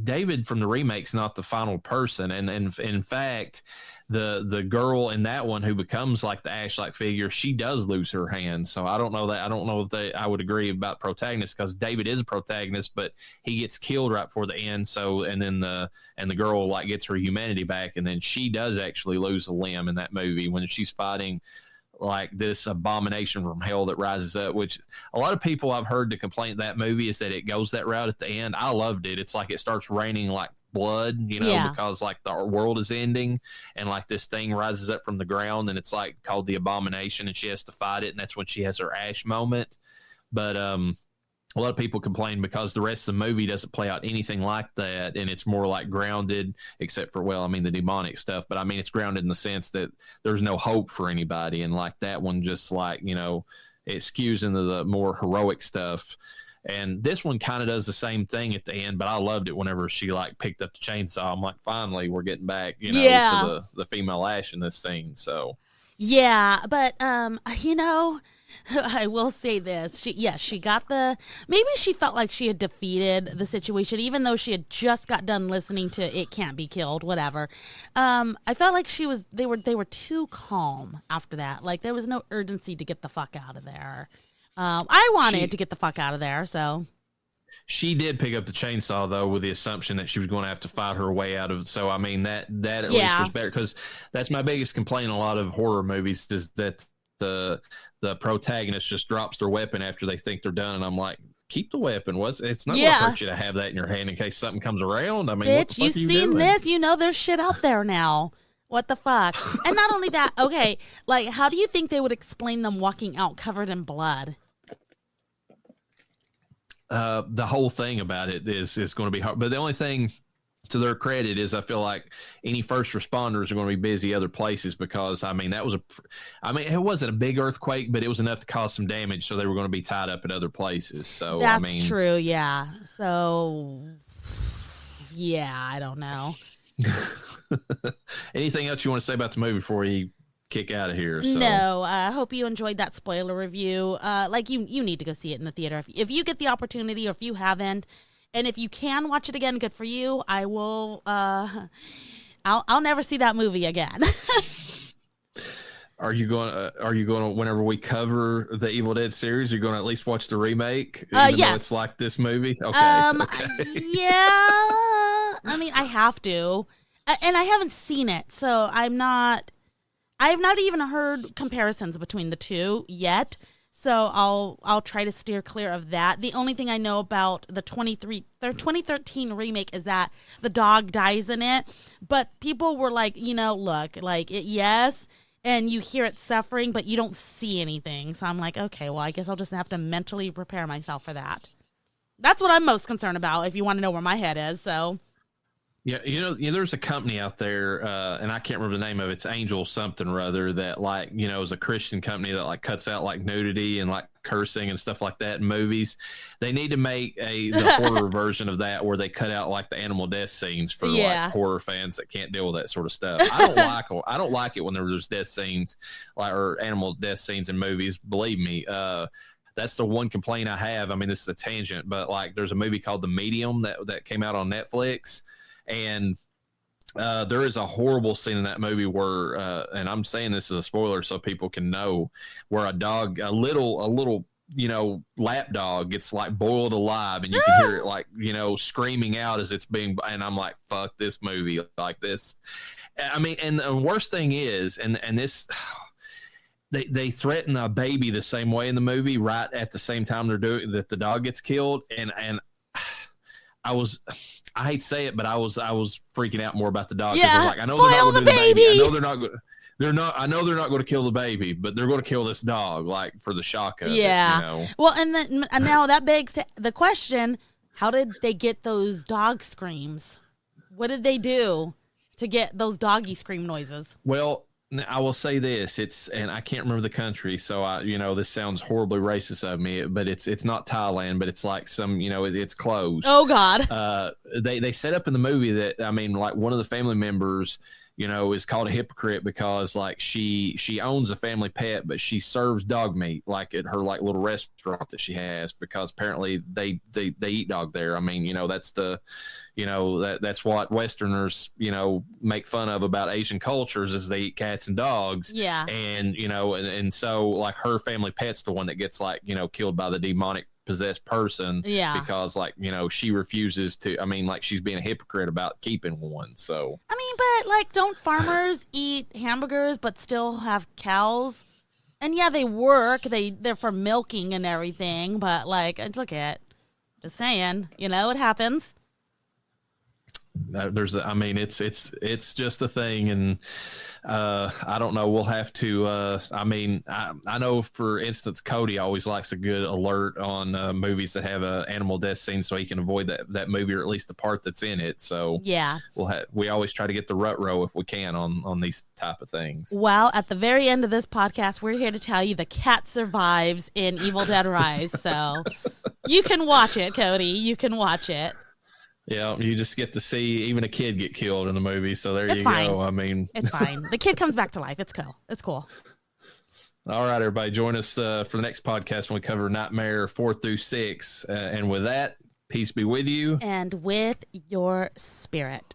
David from the remake's not the final person. And in fact, the girl in that one who becomes like the Ash-like figure, she does lose her hand. So I don't know if I would agree about protagonist, because David is a protagonist, but he gets killed right before the end. So, and the girl like gets her humanity back. And then she does actually lose a limb in that movie when she's fighting like this abomination from hell that rises up, which a lot of people I've heard to complain that movie is that it goes that route at the end. I loved it. It's like it starts raining like blood, because like the world is ending and like this thing rises up from the ground and it's like called the abomination and she has to fight it. And that's when she has her Ash moment. But, a lot of people complain because the rest of the movie doesn't play out anything like that, and it's more like grounded, except for, the demonic stuff. But it's grounded in the sense that there's no hope for anybody, and like that one just like, it skews into the more heroic stuff. And this one kind of does the same thing at the end, but I loved it whenever she like picked up the chainsaw. I'm like, finally, we're getting back, to the female Ash in this scene. So yeah, but I will say this. She got maybe she felt like she had defeated the situation, even though she had just got done listening to It Can't Be Killed, whatever. I felt like they were too calm after that. Like there was no urgency to get the fuck out of there. I wanted to get the fuck out of there, so. She did pick up the chainsaw, though, with the assumption that she was going to have to fight her way out of. So, that at least was better, because that's my biggest complaint in a lot of horror movies is that the protagonist just drops their weapon after they think they're done. And I'm like, keep the weapon. It's not going to hurt you to have that in your hand in case something comes around. Bitch, what the fuck you've are you seen doing? this. There's shit out there now. What the fuck? And not only that, okay, like, how do you think they would explain them walking out covered in blood? The whole thing about it is going to be hard. But the only thing, to their credit, is I feel like any first responders are going to be busy other places, because that was it wasn't a big earthquake, but it was enough to cause some damage, so they were going to be tied up at other places. So that's true. Yeah. So yeah, I don't know. Anything else you want to say about the movie before you kick out of here? So. No, I hope you enjoyed that spoiler review. You need to go see it in the theater if you get the opportunity, or if you haven't. And if you can watch it again, good for you. I will I'll never see that movie again. Are you going to, whenever we cover the Evil Dead series, you're going to at least watch the remake? Even yes. though it's like this movie? Okay. Okay. Yeah. I mean, I have to. And I haven't seen it, so I have not even heard comparisons between the two yet. So I'll try to steer clear of that. The only thing I know about the 2013 remake is that the dog dies in it. But people were like, look, like, yes, and you hear it suffering, but you don't see anything. So I'm like, okay, well, I guess I'll just have to mentally prepare myself for that. That's what I'm most concerned about, if you want to know where my head is. So, yeah, there's a company out there, and I can't remember the name of it. It's Angel something or other that, like, is a Christian company that, like, cuts out, like, nudity and, like, cursing and stuff like that in movies. They need to make the horror version of that where they cut out, like, the animal death scenes for like horror fans that can't deal with that sort of stuff. I don't like it when there's death scenes, like, or animal death scenes in movies. Believe me. That's the one complaint I have. I mean, this is a tangent, but, like, there's a movie called The Medium that came out on Netflix. And there is a horrible scene in that movie where, and I'm saying this is a spoiler so people can know, where a little lap dog gets, like, boiled alive, and you can hear it, like, screaming out as it's being, and I'm like, fuck this movie like this. I mean, and the worst thing is, and this, they threaten a baby the same way in the movie, right at the same time they're doing that, the dog gets killed, and I hate to say it, but I was freaking out more about the dog. Yeah, I was like, I know they're not going to do the baby. I know they're not going. I know they're not going to kill the baby, but they're going to kill this dog, like, for the shock of it. Well, and now that begs the question: how did they get those dog screams? What did they do to get those doggy scream noises? Well, I will say this: and I can't remember the country, so this sounds horribly racist of me, but it's not Thailand, but it's like some, it's close. Oh God! They set up in the movie that, I mean, like, one of the family members, is called a hypocrite because, like, she owns a family pet, but she serves dog meat, like, at her, like, little restaurant that she has, because apparently they eat dog there. I mean, that's the, that's what Westerners, make fun of about Asian cultures, is they eat cats and dogs. Yeah. And, and so, like, her family pet's the one that gets, like, killed by the demonic possessed person. Yeah. Because, like, she refuses to, I mean, like, she's being a hypocrite about keeping one. So, I mean, but, like, don't farmers eat hamburgers but still have cows? And yeah, they work. They're for milking and everything, but, like, look at, just saying, it happens. It's just a thing, and I don't know. We'll have to. I know, for instance, Cody always likes a good alert on movies that have an animal death scene, so he can avoid that movie, or at least the part that's in it. So yeah, we always try to get the rut row if we can on these type of things. Well, at the very end of this podcast, we're here to tell you the cat survives in Evil Dead Rise, so you can watch it, Cody. You can watch it. Yeah, you just get to see even a kid get killed in the movie, so there you fine. go. I mean, it's fine. The kid comes back to life. It's cool. It's cool. All right, everybody, join us for the next podcast when we cover Nightmare 4 through 6. And with that, peace be with you. And with your spirit.